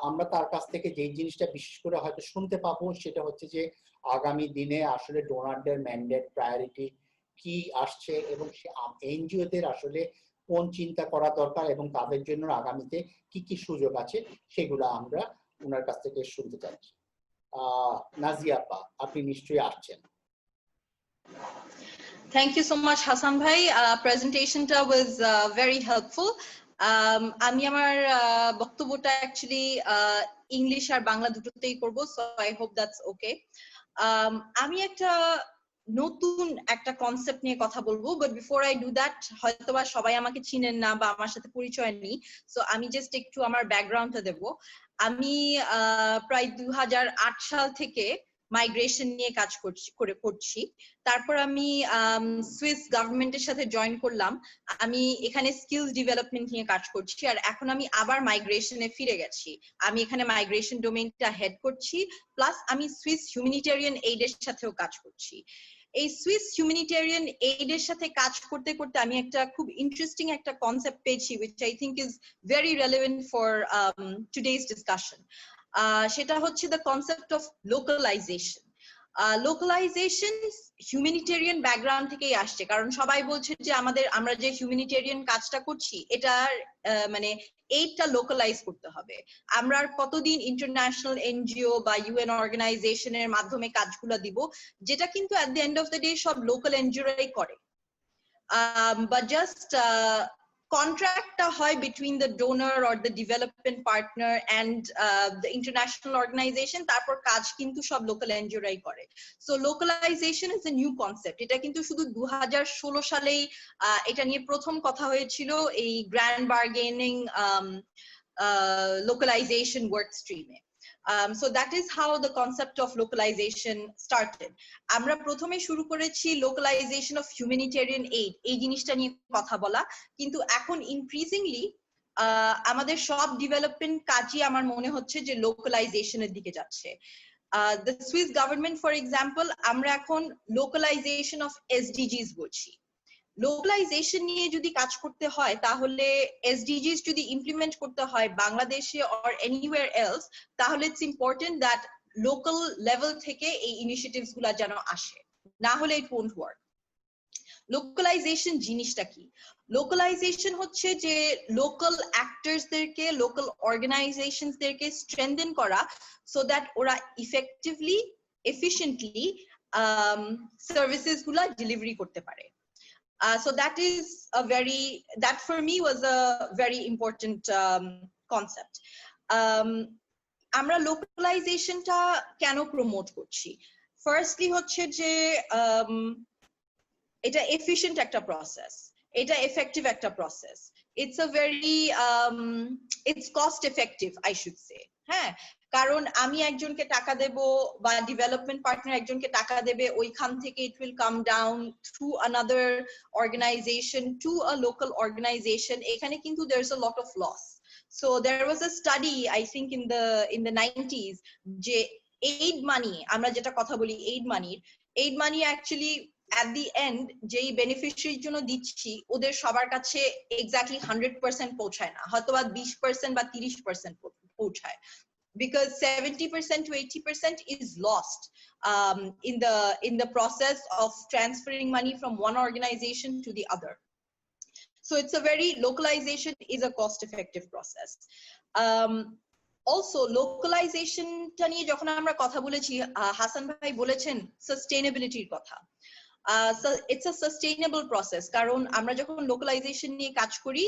আমরা তার কাছ থেকে যেই জিনিসটা বিশেষ করে হয়তো শুনতে পাবো সেটা হচ্ছে যে আগামী দিনে আসলে ডোনারদের ম্যান্ডেট প্রায়োরিটি কি আসছে এবং এনজিওদের আসলে কোন চিন্তা করা দরকার এবং তাদের জন্য আগামীতে কি কি সুযোগ আছে সেগুলো আমরা ওনার কাছ থেকে শুনতে চাচ্ছি। নাজিয়া আপা, আপনি নিশ্চয়ই আসছেন। Thank you so much, Hasan bhai. Presentation ta was very helpful. আমি আমার বক্তব্যটা actually English আর বাংলা দুটোতেই করব, so I hope that's okay. আমি একটা নতুন একটা কনসেপ্ট নিয়ে কথা বলবো, but before I do that, হয়তোবা সবাই আমাকে চিনেন না বা আমার সাথে পরিচয় নেই, so আমি জাস্ট একটু আমার ব্যাকগ্রাউন্ডটা দেব। আমি প্রায় 2008 সাল থেকে মাইগ্রেশন নিয়ে কাজ করছি। তারপর আমি সুইস গভর্নমেন্টের সাথে জয়েন করলাম। আমি এখানে স্কিলস ডেভেলপমেন্ট নিয়ে কাজ করছি, আর এখন আমি আবার মাইগ্রেশনে ফিরে গেছি। আমি এখানে মাইগ্রেশন ডোমেইনটা হেড করছি, প্লাস আমি সুইস হিউম্যানিটেরিয়ান এইডের সাথেও কাজ করছি। এই সুইস হিউম্যানিটেরিয়ান এইডের সাথে কাজ করতে করতে আমি একটা খুব ইন্টারেস্টিং একটা কনসেপ্ট পেয়েছি, which I think is very relevant for today's discussion. সেটা হচ্ছে the concept of localization. Localisation humanitarian background থেকেই আসছে, কারণ সবাই বলছে যে আমরা যে হিউম্যানিটেরিয়ান কাজটা করছি এটার মানে এইটা লোকালাইজ করতে হবে। আমরা আর কতদিন ইন্টারন্যাশনাল এনজিও বা ইউএন অর্গানাইজেশনের মাধ্যমে কাজগুলো দিব, যেটা কিন্তু at the end of the day সব লোকাল এনজিওরাই করে। But just contract হয় between the donor or the development partner and the international organization, তারপর কাজ কিন্তু সব লোকাল এনজিওরাই করে। So localization is a new concept. এটা কিন্তু শুধু 2016 সালেই এটা নিয়ে প্রথম কথা হয়েছিল এই grand bargaining localization work stream A. So that is how the concept of localization started. আমরা প্রথমে শুরু করেছি localization of humanitarian aid, এই জিনিসটা নিয়ে কথা বলা, কিন্তু এখন increasingly আমাদের সব ডেভেলপমেন্ট কাজই আমার মনে হচ্ছে যে লোকালাইজেশনের দিকে যাচ্ছে। The Swiss government, for example, আমরা এখন localization of SDGs বলছি। লোকালাইজেশন নিয়ে যদি কাজ করতে হয় তাহলে এসডিজিস যদি ইমপ্লিমেন্ট করতে হয় বাংলাদেশে অর এনিওয়্যার এলস, তাহলে it's important that local level থেকে এই ইনিশিয়েটিভস গুলা যেন আসে, না হলে ইট ওয়ন্ট ওয়ার্ক। লোকালাইজেশন জিনিসটা কি? লোকালাইজেশন হচ্ছে যে লোকাল অ্যাক্টরসদেরকে, লোকাল অর্গানাইজেশনসদেরকে স্ট্রেংথেন করা, সো দ্যাট ওরা ইফেক্টিভলি এফিশিয়েন্টলি সার্ভিসেস গুলা ডেলিভারি করতে পারে। So that for me was a very important concept. আমরা লোকালাইজেশনটা কেন প্রমোট করছি? ফার্স্টলি হচ্ছে যে এটা এফিশিয়েন্ট একটা প্রসেস, এটা এফেক্টিভ একটা process. It's a very it's cost effective, I should say. হ্যাঁ, কারণ আমি একজনকে টাকা দেব বা ডেভেলপমেন্ট পার্টনার একজনকে টাকা দেবে, ওইখান থেকে it will come down through another organization to a local organization. এখানে কিন্তু there's a lot of loss. So there was a study, I think in the 90s, যে aid money, আমরা যেটা কথা বলি aid money actually at the end যেই বেনিফিশিয়ারির জন্য দিচ্ছি ওদের সবার কাছে এক্স্যাক্টলি 100% পৌঁছায় না, হয়তো বা 20% বা 30% পৌঁছায়, because 70% to 80% is lost in the process of transferring money from one organization to the other. So it's a very localization is a cost effective process. Also localization টা নিয়ে যখন আমরা কথা বলেছি, হাসান ভাই বলেছেন সাস্টেইনেবিলিটির কথা। So it's a sustainable process, কারণ আমরা যখন localization নিয়ে কাজ করি,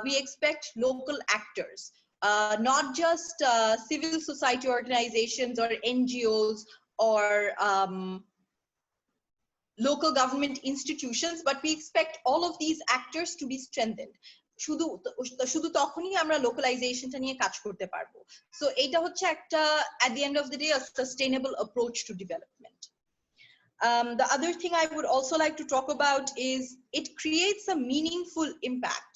we expect local actors, not just civil society organizations or NGOs or local government institutions, but we expect all of these actors to be strengthened. শুধু তখনই আমরা লোকালাইজেশনটা নিয়ে কাজ করতে পারবো। সো এটা হচ্ছে একটা at the end of the day a sustainable approach to development. The other thing I would also like to talk about is it creates a meaningful impact.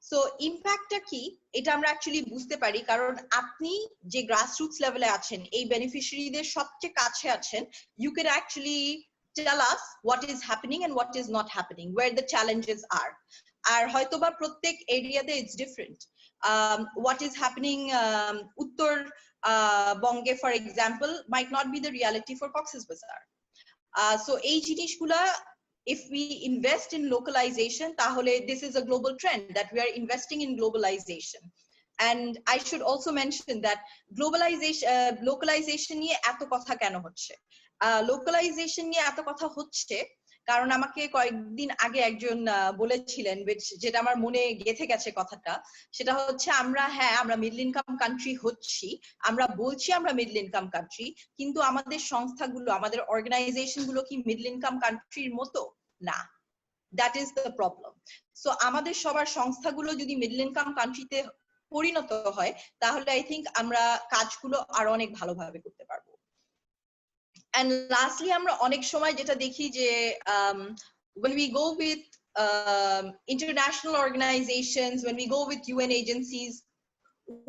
So ইম্প্যাক্টটা কি এটা আমরা অ্যাকচুয়ালি বুঝতে পারি, কারণ আপনি যে গ্রাসরুটস লেভেলে আছেন, এই বেনিফিশিয়ারিদের সবচেয়ে কাছে আছেন, you could actually tell us what is happening and what is not happening, where the challenges are. আর হয়তোবা প্রত্যেক এরিয়াতে it's different. What is happening উত্তর বঙ্গে for example might not be the reality for Cox's Bazar. So এই জিনিসগুলা if we invest in localization, tahole this is a global trend that we are investing in globalization. And I should also mention that localization niye eto kotha keno hocche? Localization niye eto kotha hocche কারণ আমাকে কয়েকদিন আগে একজন বলেছিলেন, যেটা আমার মনে গেঁথে গেছে কথাটা, সেটা হচ্ছে আমরা মিডল ইনকাম কান্ট্রি হচ্ছি, আমরা বলছি আমরা মিডল ইনকাম কান্ট্রি, কিন্তু আমাদের সংস্থাগুলো, আমাদের অর্গানাইজেশন গুলো কি মিডল ইনকাম কান্ট্রির মতো না। That is the problem. So আমাদের সবার সংস্থাগুলো যদি মিডল ইনকাম কান্ট্রিতে পরিণত হয়, তাহলে আই থিংক আমরা কাজগুলো আরো অনেক ভালোভাবে করতে পারবো। And lastly, আমরা অনেক সময় যেটা দেখি যে when we go with international organizations, when we go with UN agencies,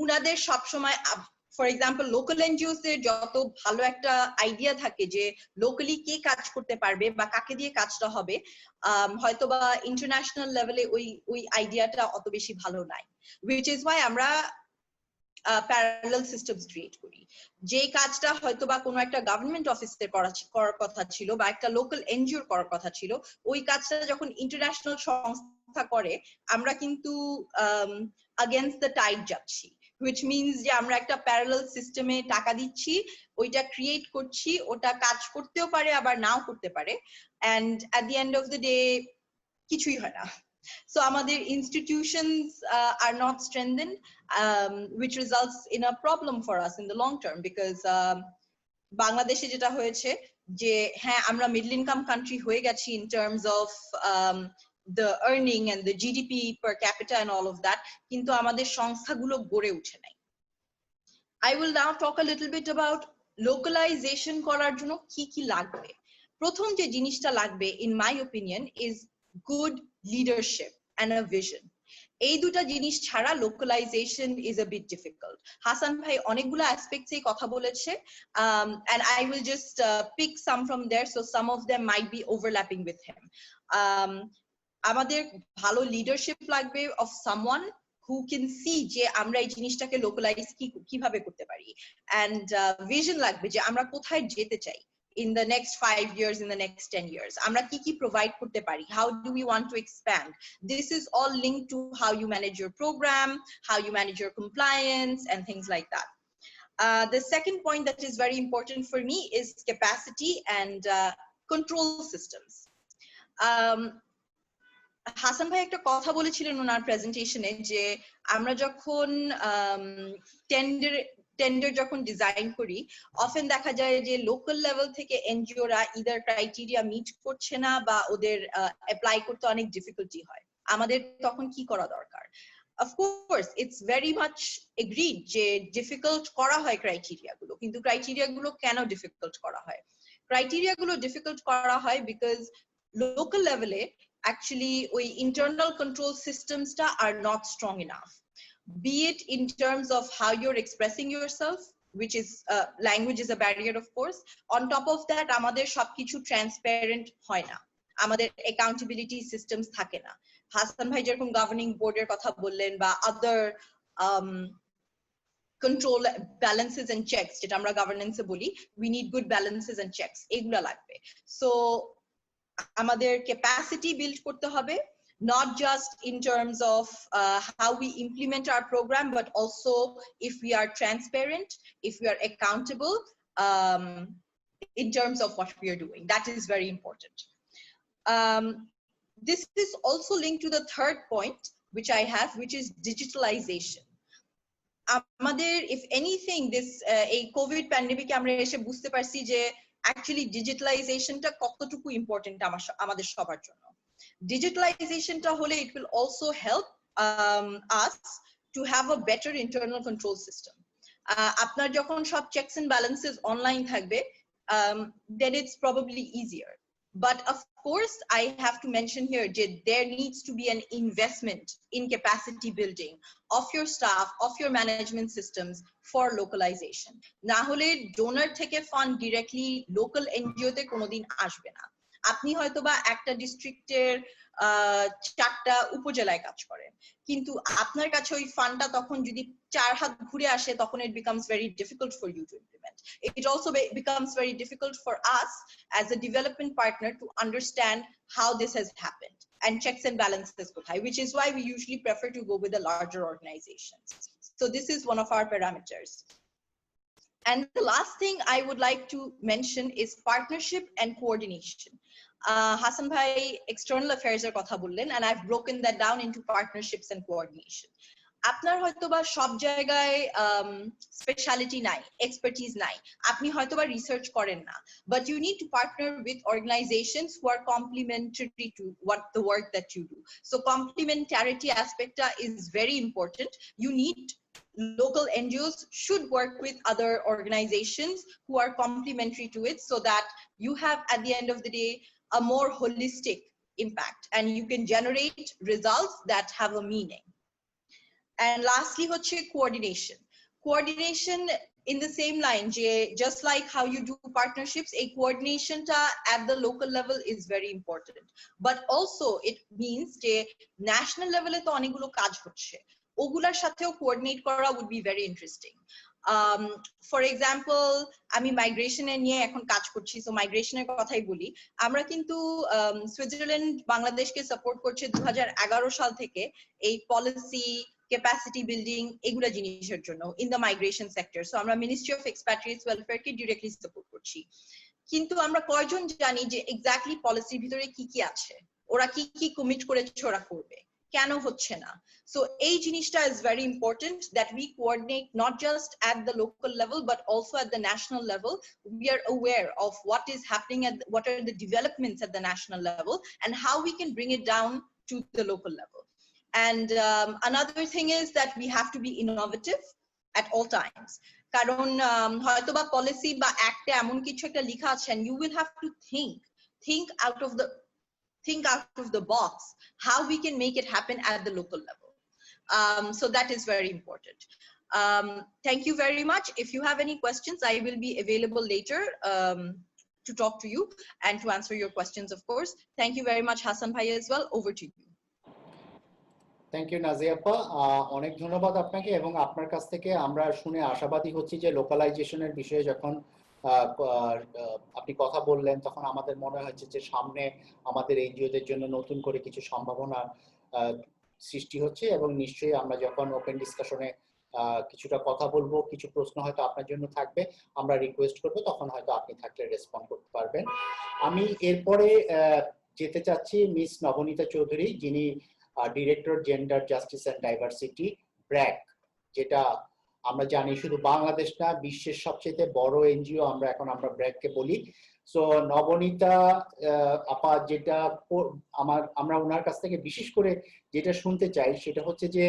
উনাদের সবসময়, ফর এক্সাম্পল লোকাল এনজিওস এর যত ভালো একটা আইডিয়া থাকে যে লোকালি কে কাজ করতে পারবে বা কাকে দিয়ে কাজটা হবে, হয়তোবা ইন্টারন্যাশনাল লেভেলে ওই আইডিয়াটা অত বেশি ভালো নাই, which is why আমরা প্যারালাল সিস্টেমস ক্রিয়েট করি। যে কাজটা হয়তোবা কোনো একটা গভর্নমেন্ট অফিসের করার কথা ছিল বা একটা লোকাল এনজিওর করার কথা ছিল, ওই কাজটা যখন ইন্টারন্যাশনাল সংস্থা করে, আমরা কিন্তু against the tide যাচ্ছি, which means যে আমরা একটা প্যারালাল সিস্টেমে টাকা দিচ্ছি, ওইটা ক্রিয়েট করছি, ওটা কাজ করতেও পারে আবার নাও করতে পারে, and at the end of the day কিছুই হয় না। So আমাদের institutions are not strengthened, which results in a problem for us in the long term, because বাংলাদেশে যেটা হয়েছে যে হ্যাঁ আমরা মিডল ইনকাম কান্ট্রি হয়ে গেছি in terms of the earning and the GDP per capita and all of that, কিন্তু আমাদের সংস্থাগুলো গড়ে উঠে নাই। I will now talk a little bit about localization করার জন্য কি কি লাগবে। প্রথম যে জিনিসটা লাগবে in my opinion is good leadership and a vision. এই দুটা জিনিস ছাড়া localization is a bit difficult. Hasan ভাই অনেকগুলো অ্যাসপেক্টস এই কথা বলেছে, and I will just pick some from there, so some of them might be overlapping with him. আমাদের ভালো লিডারশিপ লাগবে of someone who can see যে আমরা এই জিনিসটাকে লোকালাইজ কিভাবে করতে পারি, and vision লাগবে যে আমরা কোথায় যেতে চাই in the next 5 years, in the next 10 years. আমরা কি কি প্রোভাইড করতে পারি, how do we want to expand. This is all linked to how you manage your program, how you manage your compliance and things like that. The second point that is very important for me is capacity and control systems. Hasan ভাই একটা কথা বলেছিলেন ওনার প্রেজেন্টেশনে যে আমরা যখন tender যখন design করি, often দেখা যায় যে লোকাল লেভেল থেকে এনজিওরা ইদার ক্রাইটেরিয়া মিট করছে না বা ওদের অ্যাপ্লাই করতে অনেক ডিফিকাল্টি হয়। আমাদের তখন কি করা দরকার? Of course, it's very much agreed যে ডিফিকাল্ট করা হয় ক্রাইটেরিয়া গুলো, কিন্তু ক্রাইটেরিয়া গুলো কেন ডিফিকাল্ট করা হয়? ক্রাইটেরিয়া গুলো ডিফিকাল্ট করা হয় বিকজ লোকাল লেভেলে actually ওই internal control systems টা are not strong enough, be it in terms of how you're expressing yourself, which is language is a barrier of course. On top of that, আমাদের সবকিছু transparent হয় না, আমাদের accountability systems থাকে না। হাসান ভাই যেরকম governing board এর কথা বললেন বা other control balances and checks, যেটা আমরা governance এ বলি, we need good balances and checks, এগুলা লাগবে। So আমাদের capacity build করতে হবে, not just in terms of how we implement our program, but also if we are transparent, if we are accountable in terms of what we are doing. That is very important. This is also linked to the third point which I have, which is digitalization. আমাদের if anything this a COVID pandemic আমরা এসে বুঝতে পারছি যে actually digitalization টা কতটুকু important আমাদের সবার জন্য। Digitalization টা হলে it will also help us to have a better internal control system. আপনার যখন সব checks and balances online থাকবে, then it's probably easier. But of course, I have to mention here that there needs to be an investment in capacity building of your staff, of your management systems for localization. না হলে donor থেকে fund directly local NGO তে কোনোদিন আসবে না। আপনি হয়তোবা একটা ডিস্ট্রিক্টের 4টা উপজেলায় কাজ করেন, কিন্তু আপনার কাছে ওই ফান্ডটা তখন যদি 4 হাত ঘুরে আসে, তখন it becomes very difficult for you to implement. It also becomes very difficult for us as a development partner to understand how this has happened and checks and balances কোথায়, which is why we usually prefer to go with the larger organizations. So this is one of our parameters. And the last thing I would like to mention is partnership and coordination. Hassan Bhai external affairs er kotha bollen, and I've broken that down into partnerships and coordination. আপনার হয়তোবা সব জায়গায় speciality নাই, expertise নাই, আপনি হয়তোবা research করেন না, but you need to partner with organizations who are complementary to what the work that you do. So complementarity অ্যাসপেক্টটা is very important. You need local NGOs should work with other organizations who are complementary to it, so that you have at the end of the day a more holistic impact and you can generate results that have a meaning. And lastly hoche coordination in the same line, just like how you do partnerships, a coordination ta at the local level is very important, but also it means je national level e to onigulo kaj hocche, ogular সাথেও coordinate করা would be very interesting. For example, আমি মাইগ্রেশনে নিয়ে এখন কাজ করছি, so মাইগ্রেশনের কথাই বলি। আমরা কিন্তু সুইজারল্যান্ড বাংলাদেশকে সাপোর্ট করছে 2011 সাল থেকে এই পলিসি, ক্যাপাসিটি বিল্ডিং এগুলা জিনিসের জন্য in the migration sector. So আমরা মিনিস্ট্রি অফ এক্সপ্যাট্রিয়েটস ওয়েলফেয়ারকে ডিরেক্টলি সাপোর্ট করছি। কিন্তু আমরা কয়জন জানি যে এক্স্যাক্টলি পলিসির ভিতরে কি কি আছে, ওরা কি কি কমিট করেছে ওরা করবে, কেন হচ্ছে না? So এই জিনিসটা is very important that we coordinate not just at the local level but also at the national level. We are aware of what is happening what are the developments at the national level and how we can bring it down to the local level. And another thing is that we have to be innovative at all times. কারণ হয়তোবা policy বা অ্যাক্টে এমন কিছু একটা লেখা আছে and you will have to think out of the box how we can make it happen at the local level. So that is very important. Thank you very much. If you have any questions, I will be available later to talk to you and to answer your questions, of course. Thank you very much, Hassan Bhai, as well. Over to you. Thank you Nazia apa, অনেক ধন্যবাদ আপনাকে। এবং আপনার কাছ থেকে আমরা শুনে আশাবাদী হচ্ছি যে লোকালাইজেশনের বিষয়ে যখন আপনি কথা বললেন তখন আমাদের মনে হচ্ছে যে সামনে আমাদের এনজিওদের জন্য নতুন করে কিছু সম্ভাবনা সৃষ্টি হচ্ছে। এবং নিশ্চয়ই আমরা যখন ওপেন ডিসকাশনে কিছুটা কথা বলবো, কিছু প্রশ্ন হয়তো আপনার জন্য থাকবে, আমরা রিকোয়েস্ট করবো, তখন হয়তো আপনি থাকলে রেসপন্ড করতে পারবেন। আমি এরপরে যেতে চাচ্ছি মিস নবনীতা চৌধুরী, যিনি director gender justice and diversity BRAC, যেটা আমরা জানি শুধু বাংলাদেশ না বিশ্বের সবচেয়ে বড় এনজিও আমরা ব্র্যাককে বলি। সো নবনীতা আপা যেটা আমরা ওনার কাছ থেকে বিশেষ করে যেটা শুনতে চাই সেটা হচ্ছে যে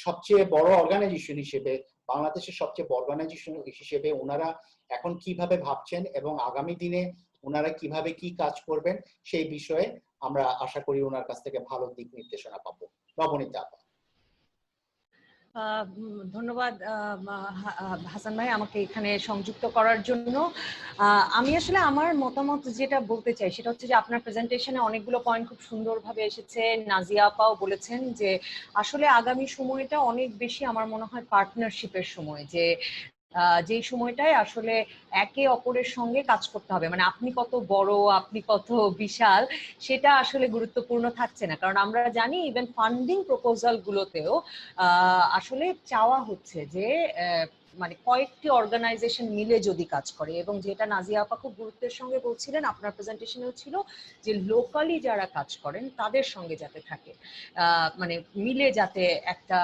সবচেয়ে বড় অর্গানাইজেশন হিসেবে, বাংলাদেশের সবচেয়ে বড় অর্গানাইজেশন হিসেবে ওনারা এখন কিভাবে ভাবছেন এবং আগামী দিনে ওনারা কিভাবে কি কাজ করবেন সেই বিষয়ে আমরা আশা করি ওনার কাছ থেকে ভালো দিক নির্দেশনা পাবো। নবনীতা আপা। ধন্যবাদ হাসান ভাই আমাকে এখানে সংযুক্ত করার জন্য। আমি আসলে আমার মতামত যেটা বলতে চাই সেটা হচ্ছে যে আপনার প্রেজেন্টেশনে অনেকগুলো পয়েন্ট খুব সুন্দরভাবে এসেছে। নাজিয়া আপাও বলেছেন যে আসলে আগামী সময়টা অনেক বেশি আমার মনে হয় পার্টনারশিপের সময়, যে সময়টায় আসলে একে অপরের সঙ্গে কাজ করতে হবে। মানে আপনি কত বড়, আপনি কত বিশাল, সেটা আসলে গুরুত্বপূর্ণ থাকছে না। কারণ আমরা জানি ইভেন ফান্ডিং প্রপোজাল গুলোতেও আসলে চাওয়া হচ্ছে যে মানে কয়েকটি অর্গানাইজেশন মিলে যদি কাজ করে, এবং যেটা নাজিয়া আপা খুব গুরুত্বের সঙ্গে বলছিলেন আপনার প্রেজেন্টেশনেও ছিল যে লোকালি যারা কাজ করেন তাদের সঙ্গে যাতে থাকে, মানে মিলে যাতে একটা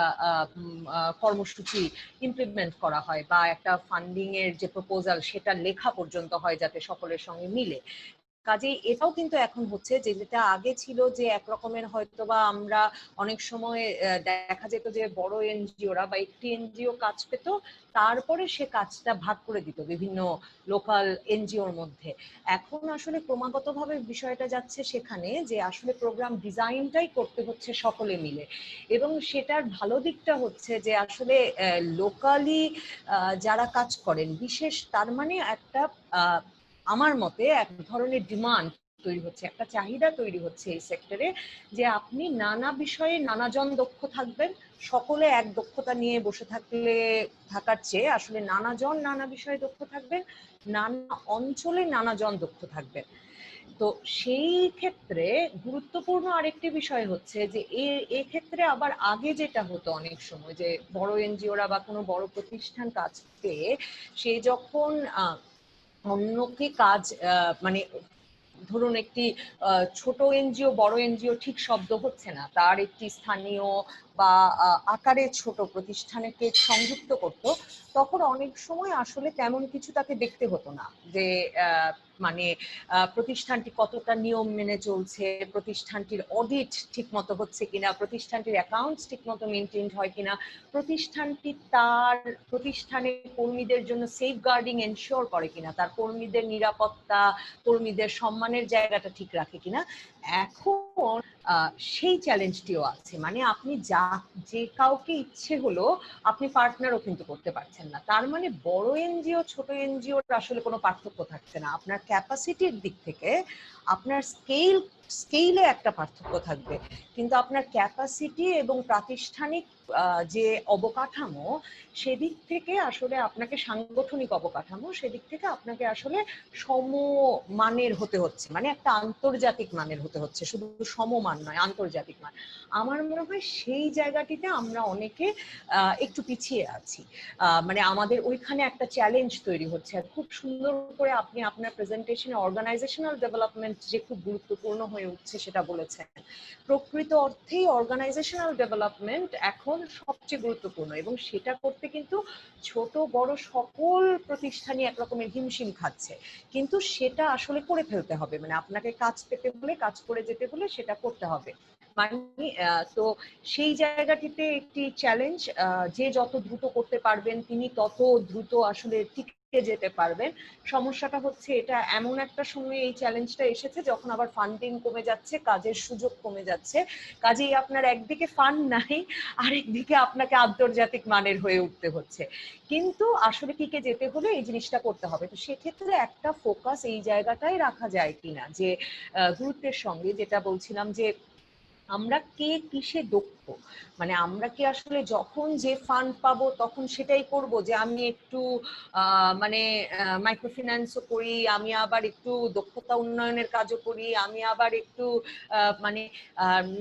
কর্মসূচি ইমপ্লিমেন্ট করা হয় বা একটা ফান্ডিং এর যে প্রপোজাল সেটা লেখা পর্যন্ত হয় যাতে সকলের সঙ্গে মিলে। কাজে এটাও কিন্তু এখন হচ্ছে যে যেটা আগে ছিল যে একরকমের হয়তো বা আমরা অনেক সময় দেখা যেত যে বড় এনজিওরা বা একটি এনজিও কাজ পেত, তারপরে সে কাজটা ভাগ করে দিত বিভিন্ন লোকাল এনজিওর মধ্যে। এখন আসলে ক্রমাগতভাবে বিষয়টা যাচ্ছে সেখানে যে আসলে প্রোগ্রাম ডিজাইনটাই করতে হচ্ছে সকলে মিলে, এবং সেটার ভালো দিকটা হচ্ছে যে আসলে লোকালি যারা কাজ করেন বিশেষ, তার মানে একটা আমার মতে এক ধরনের ডিমান্ড তৈরি হচ্ছে, একটা চাহিদা তৈরি হচ্ছে এই সেক্টরে যে আপনি নানা বিষয়ে নানাজন দক্ষ থাকবেন, সকলে এক দক্ষতা নিয়ে বসে থাকার চেয়ে আসলে নানাজন নানা বিষয়ে দক্ষ থাকবেন, নানা অঞ্চলে নানাজন দক্ষ থাকবেন। তো সেই ক্ষেত্রে গুরুত্বপূর্ণ আরেকটি বিষয় হচ্ছে যে এক্ষেত্রে আবার আগে যেটা হতো অনেক সময় যে বড় এনজিওরা বা কোনো বড় প্রতিষ্ঠান কাজ পেয়ে সে যখন অন্যকে কাজ মানে ধরুন একটি ছোট এনজিও বড় এনজিও ঠিক শব্দ হচ্ছে না, তার একটি স্থানীয় বা আকারে ছোট প্রতিষ্ঠানকে সংযুক্ত করত, তখন অনেক সময় আসলে তেমন কিছু তাকে দেখতে হতো না যে মানে প্রতিষ্ঠানটি কতটা নিয়ম মেনে চলছে, প্রতিষ্ঠানটির অডিট ঠিক মতো হচ্ছে কিনা, প্রতিষ্ঠানটির অ্যাকাউন্টস ঠিক মতো মেনটেন হয় কিনা, প্রতিষ্ঠানটি তার প্রতিষ্ঠানের কর্মীদের জন্য সেফ গার্ডিং এনশিওর করে কিনা, তার কর্মীদের নিরাপত্তা কর্মীদের সম্মানের জায়গাটা ঠিক রাখে কিনা। এখন সেই চ্যালেঞ্জটিও আছে, মানে আপনি যে কাউকে ইচ্ছে হলো আপনি পার্টনারও কিন্তু করতে পারছেন না। তার মানে বড় এনজিও ছোট এনজিওর আসলে কোনো পার্থক্য থাকছে না, আপনার ক্যাপাসিটির দিক থেকে আপনার স্কেলে একটা পার্থক্য থাকবে, কিন্তু আপনার ক্যাপাসিটি এবং প্রাতিষ্ঠানিক যে অবকাঠামো সেদিক থেকে আসলে আপনাকে সাংগঠনিক অবকাঠামো সেদিক থেকে আপনাকে আসলে সমমানের হতে হচ্ছে, মানে একটা আন্তর্জাতিক মানের হতে হচ্ছে, শুধু সমমান নয় আন্তর্জাতিক মান। আমার মনে হয় সেই জায়গাটিতে আমরা অনেকে একটু পিছিয়ে আছি, মানে আমাদের ওইখানে একটা চ্যালেঞ্জ তৈরি হচ্ছে। আর খুব সুন্দর করে আপনি আপনার প্রেজেন্টেশনে অর্গানাইজেশনাল ডেভেলপমেন্ট যে খুব গুরুত্বপূর্ণ হয়ে উঠছে সেটা বলেছেন। প্রকৃত অর্থেই অর্গানাইজেশনাল ডেভেলপমেন্ট এখন সবচেয়ে গুরুত্বপূর্ণ, এবং সেটা করতে কিন্তু ছোট বড় সকল প্রতিষ্ঠানই একরকমের হিমশিম খাচ্ছে, কিন্তু সেটা আসলে করে ফেলতে হবে, মানে আপনাকে কাজ পেতে হলে কাজ করে যেতে হলে সেটা করতে হবে। মানে তো সেই জায়গাটিতে একটি চ্যালেঞ্জ, যে যত দ্রুত করতে পারবেন তিনি তত দ্রুত আসলে টিকে যেতে পারবেন। সমস্যাটা হচ্ছে এটা এমন একটা সময় এই চ্যালেঞ্জটা এসেছে যখন আবার ফান্ডিং কমে যাচ্ছে, কাজের সুযোগ কমে যাচ্ছে, কাজেই আপনার একদিকে ফান্ড নাই আরেকদিকে আপনাকে আন্তর্জাতিক মানের হয়ে উঠতে হচ্ছে, কিন্তু আসলে টিকে যেতে হলে এই জিনিসটা করতে হবে। তো সেক্ষেত্রে একটা ফোকাস এই জায়গাটাই রাখা যায় কিনা যে গুরুত্বের সঙ্গে, যেটা বলছিলাম যে আমরা কে কিসে দক্ষ, মানে আমরা কি আসলে যখন যে ফান্ড পাবো তখন সেটাই করব, যে আমি একটু মানে মাইক্রোফিন্যান্সও করি, আমি আবার একটু দক্ষতা উন্নয়নের কাজও করি, আমি আবার একটু মানে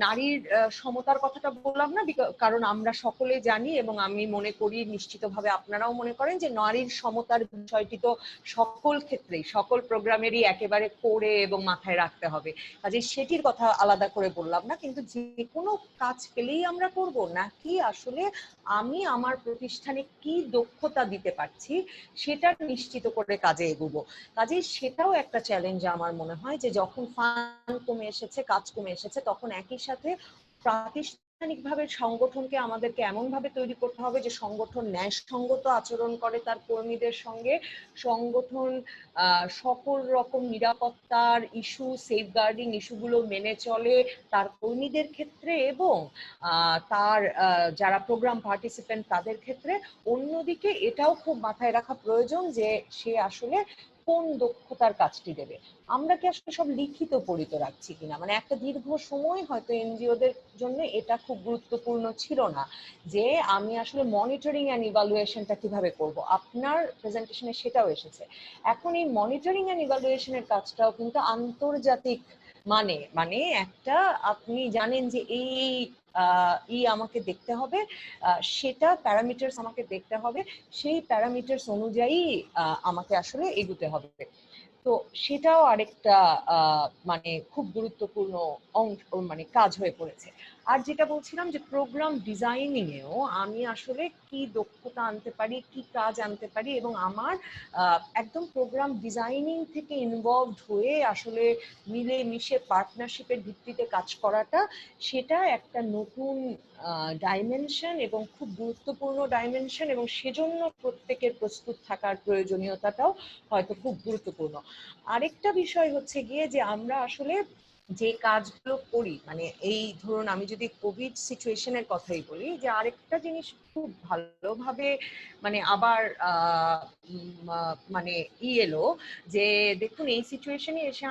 নারীর সমতার কথাটা বললাম না, কারণ আমরা সকলে জানি এবং আমি মনে করি নিশ্চিতভাবে আপনারাও মনে করেন যে নারীর সমতার বিষয়টি তো সকল ক্ষেত্রেই সকল প্রোগ্রামেরই একেবারে করে এবং মাথায় রাখতে হবে, কাজে সেটির কথা আলাদা করে বললাম না, কিন্তু যে কোনো কাজ পেলেই আমরা করব নাকি আসলে আমি আমার প্রতিষ্ঠানে কি দক্ষতা দিতে পারছি সেটা নিশ্চিত করে কাজে এগোবো। কাজে সেটাও একটা চ্যালেঞ্জ আমার মনে হয়, যে যখন ফান্ড কমে এসেছে কাজ কমে এসেছে তখন একই সাথে প্রাতিষ্ঠানিকভাবে সংগঠনকে আমাদেরকে এমন ভাবে তৈরি করতে হবে যে সংগঠন ন্যায়সঙ্গত আচরণ করে তার কর্মীদের সঙ্গে, সংগঠন সকল রকম নিরাপত্তার ইস্যু সেফগার্ডিং ইস্যুগুলো মেনে চলে তার কর্মীদের ক্ষেত্রে এবং তার যারা প্রোগ্রাম পার্টিসিপেন্ট তাদের ক্ষেত্রে। অন্যদিকে এটাও খুব মাথায় রাখা প্রয়োজন যে সে আসলে কোন দক্ষতার কাজটি দেবে। আমরা কি আসলে সব লিখিত পড়িত রাখছি কিনা, মানে একটা দীর্ঘ সময় হয়তো এনজিওদের জন্য এটা খুব গুরুত্বপূর্ণ ছিল না যে আমি আসলে মনিটরিং অ্যান্ড ইভালুয়েশনটা কিভাবে করব, আপনার প্রেজেন্টেশনে সেটাও এসেছে। এখন এই মনিটরিং অ্যান্ড ইভালুয়েশনের কাজটাও কিন্তু আন্তর্জাতিক মানে একটা আপনি জানেন যে এই আমাকে দেখতে হবে, সেটা প্যারামিটারস আমাকে দেখতে হবে, সেই প্যারামিটারস অনুযায়ী আমাকে আসলে এগোতে হবে। তো সেটাও আরেকটা মানে খুব গুরুত্বপূর্ণ অংশ, মানে কাজ হয়ে পড়েছে। আর যেটা বলছিলাম যে প্রোগ্রাম ডিজাইনিং এও আমি আসলে কি দক্ষতা আনতে পারি, কি কাজ আনতে পারি, এবং আমার একদম প্রোগ্রাম ডিজাইনিং থেকে ইনভলভড হয়ে আসলে মিলে মিশে পার্টনারশিপের ভিত্তিতে কাজ করাটা, সেটা একটা নতুন ডাইমেনশন এবং খুব গুরুত্বপূর্ণ ডাইমেনশন, এবং সেজন্য প্রত্যেকের প্রস্তুত থাকার প্রয়োজনীয়তাটাও হয়তো খুব গুরুত্বপূর্ণ। আরেকটা বিষয় হচ্ছে গিয়ে যে আমরা আসলে যে কাজগুলো করি, মানে এই ধরুন আমি যদি কোভিড সিচুয়েশনের কথাই বলি, যে আরেকটা জিনিস খুব ভালোভাবে মানে আবার মানে এলো যে দেখুন এই সিচুয়েশনে এসে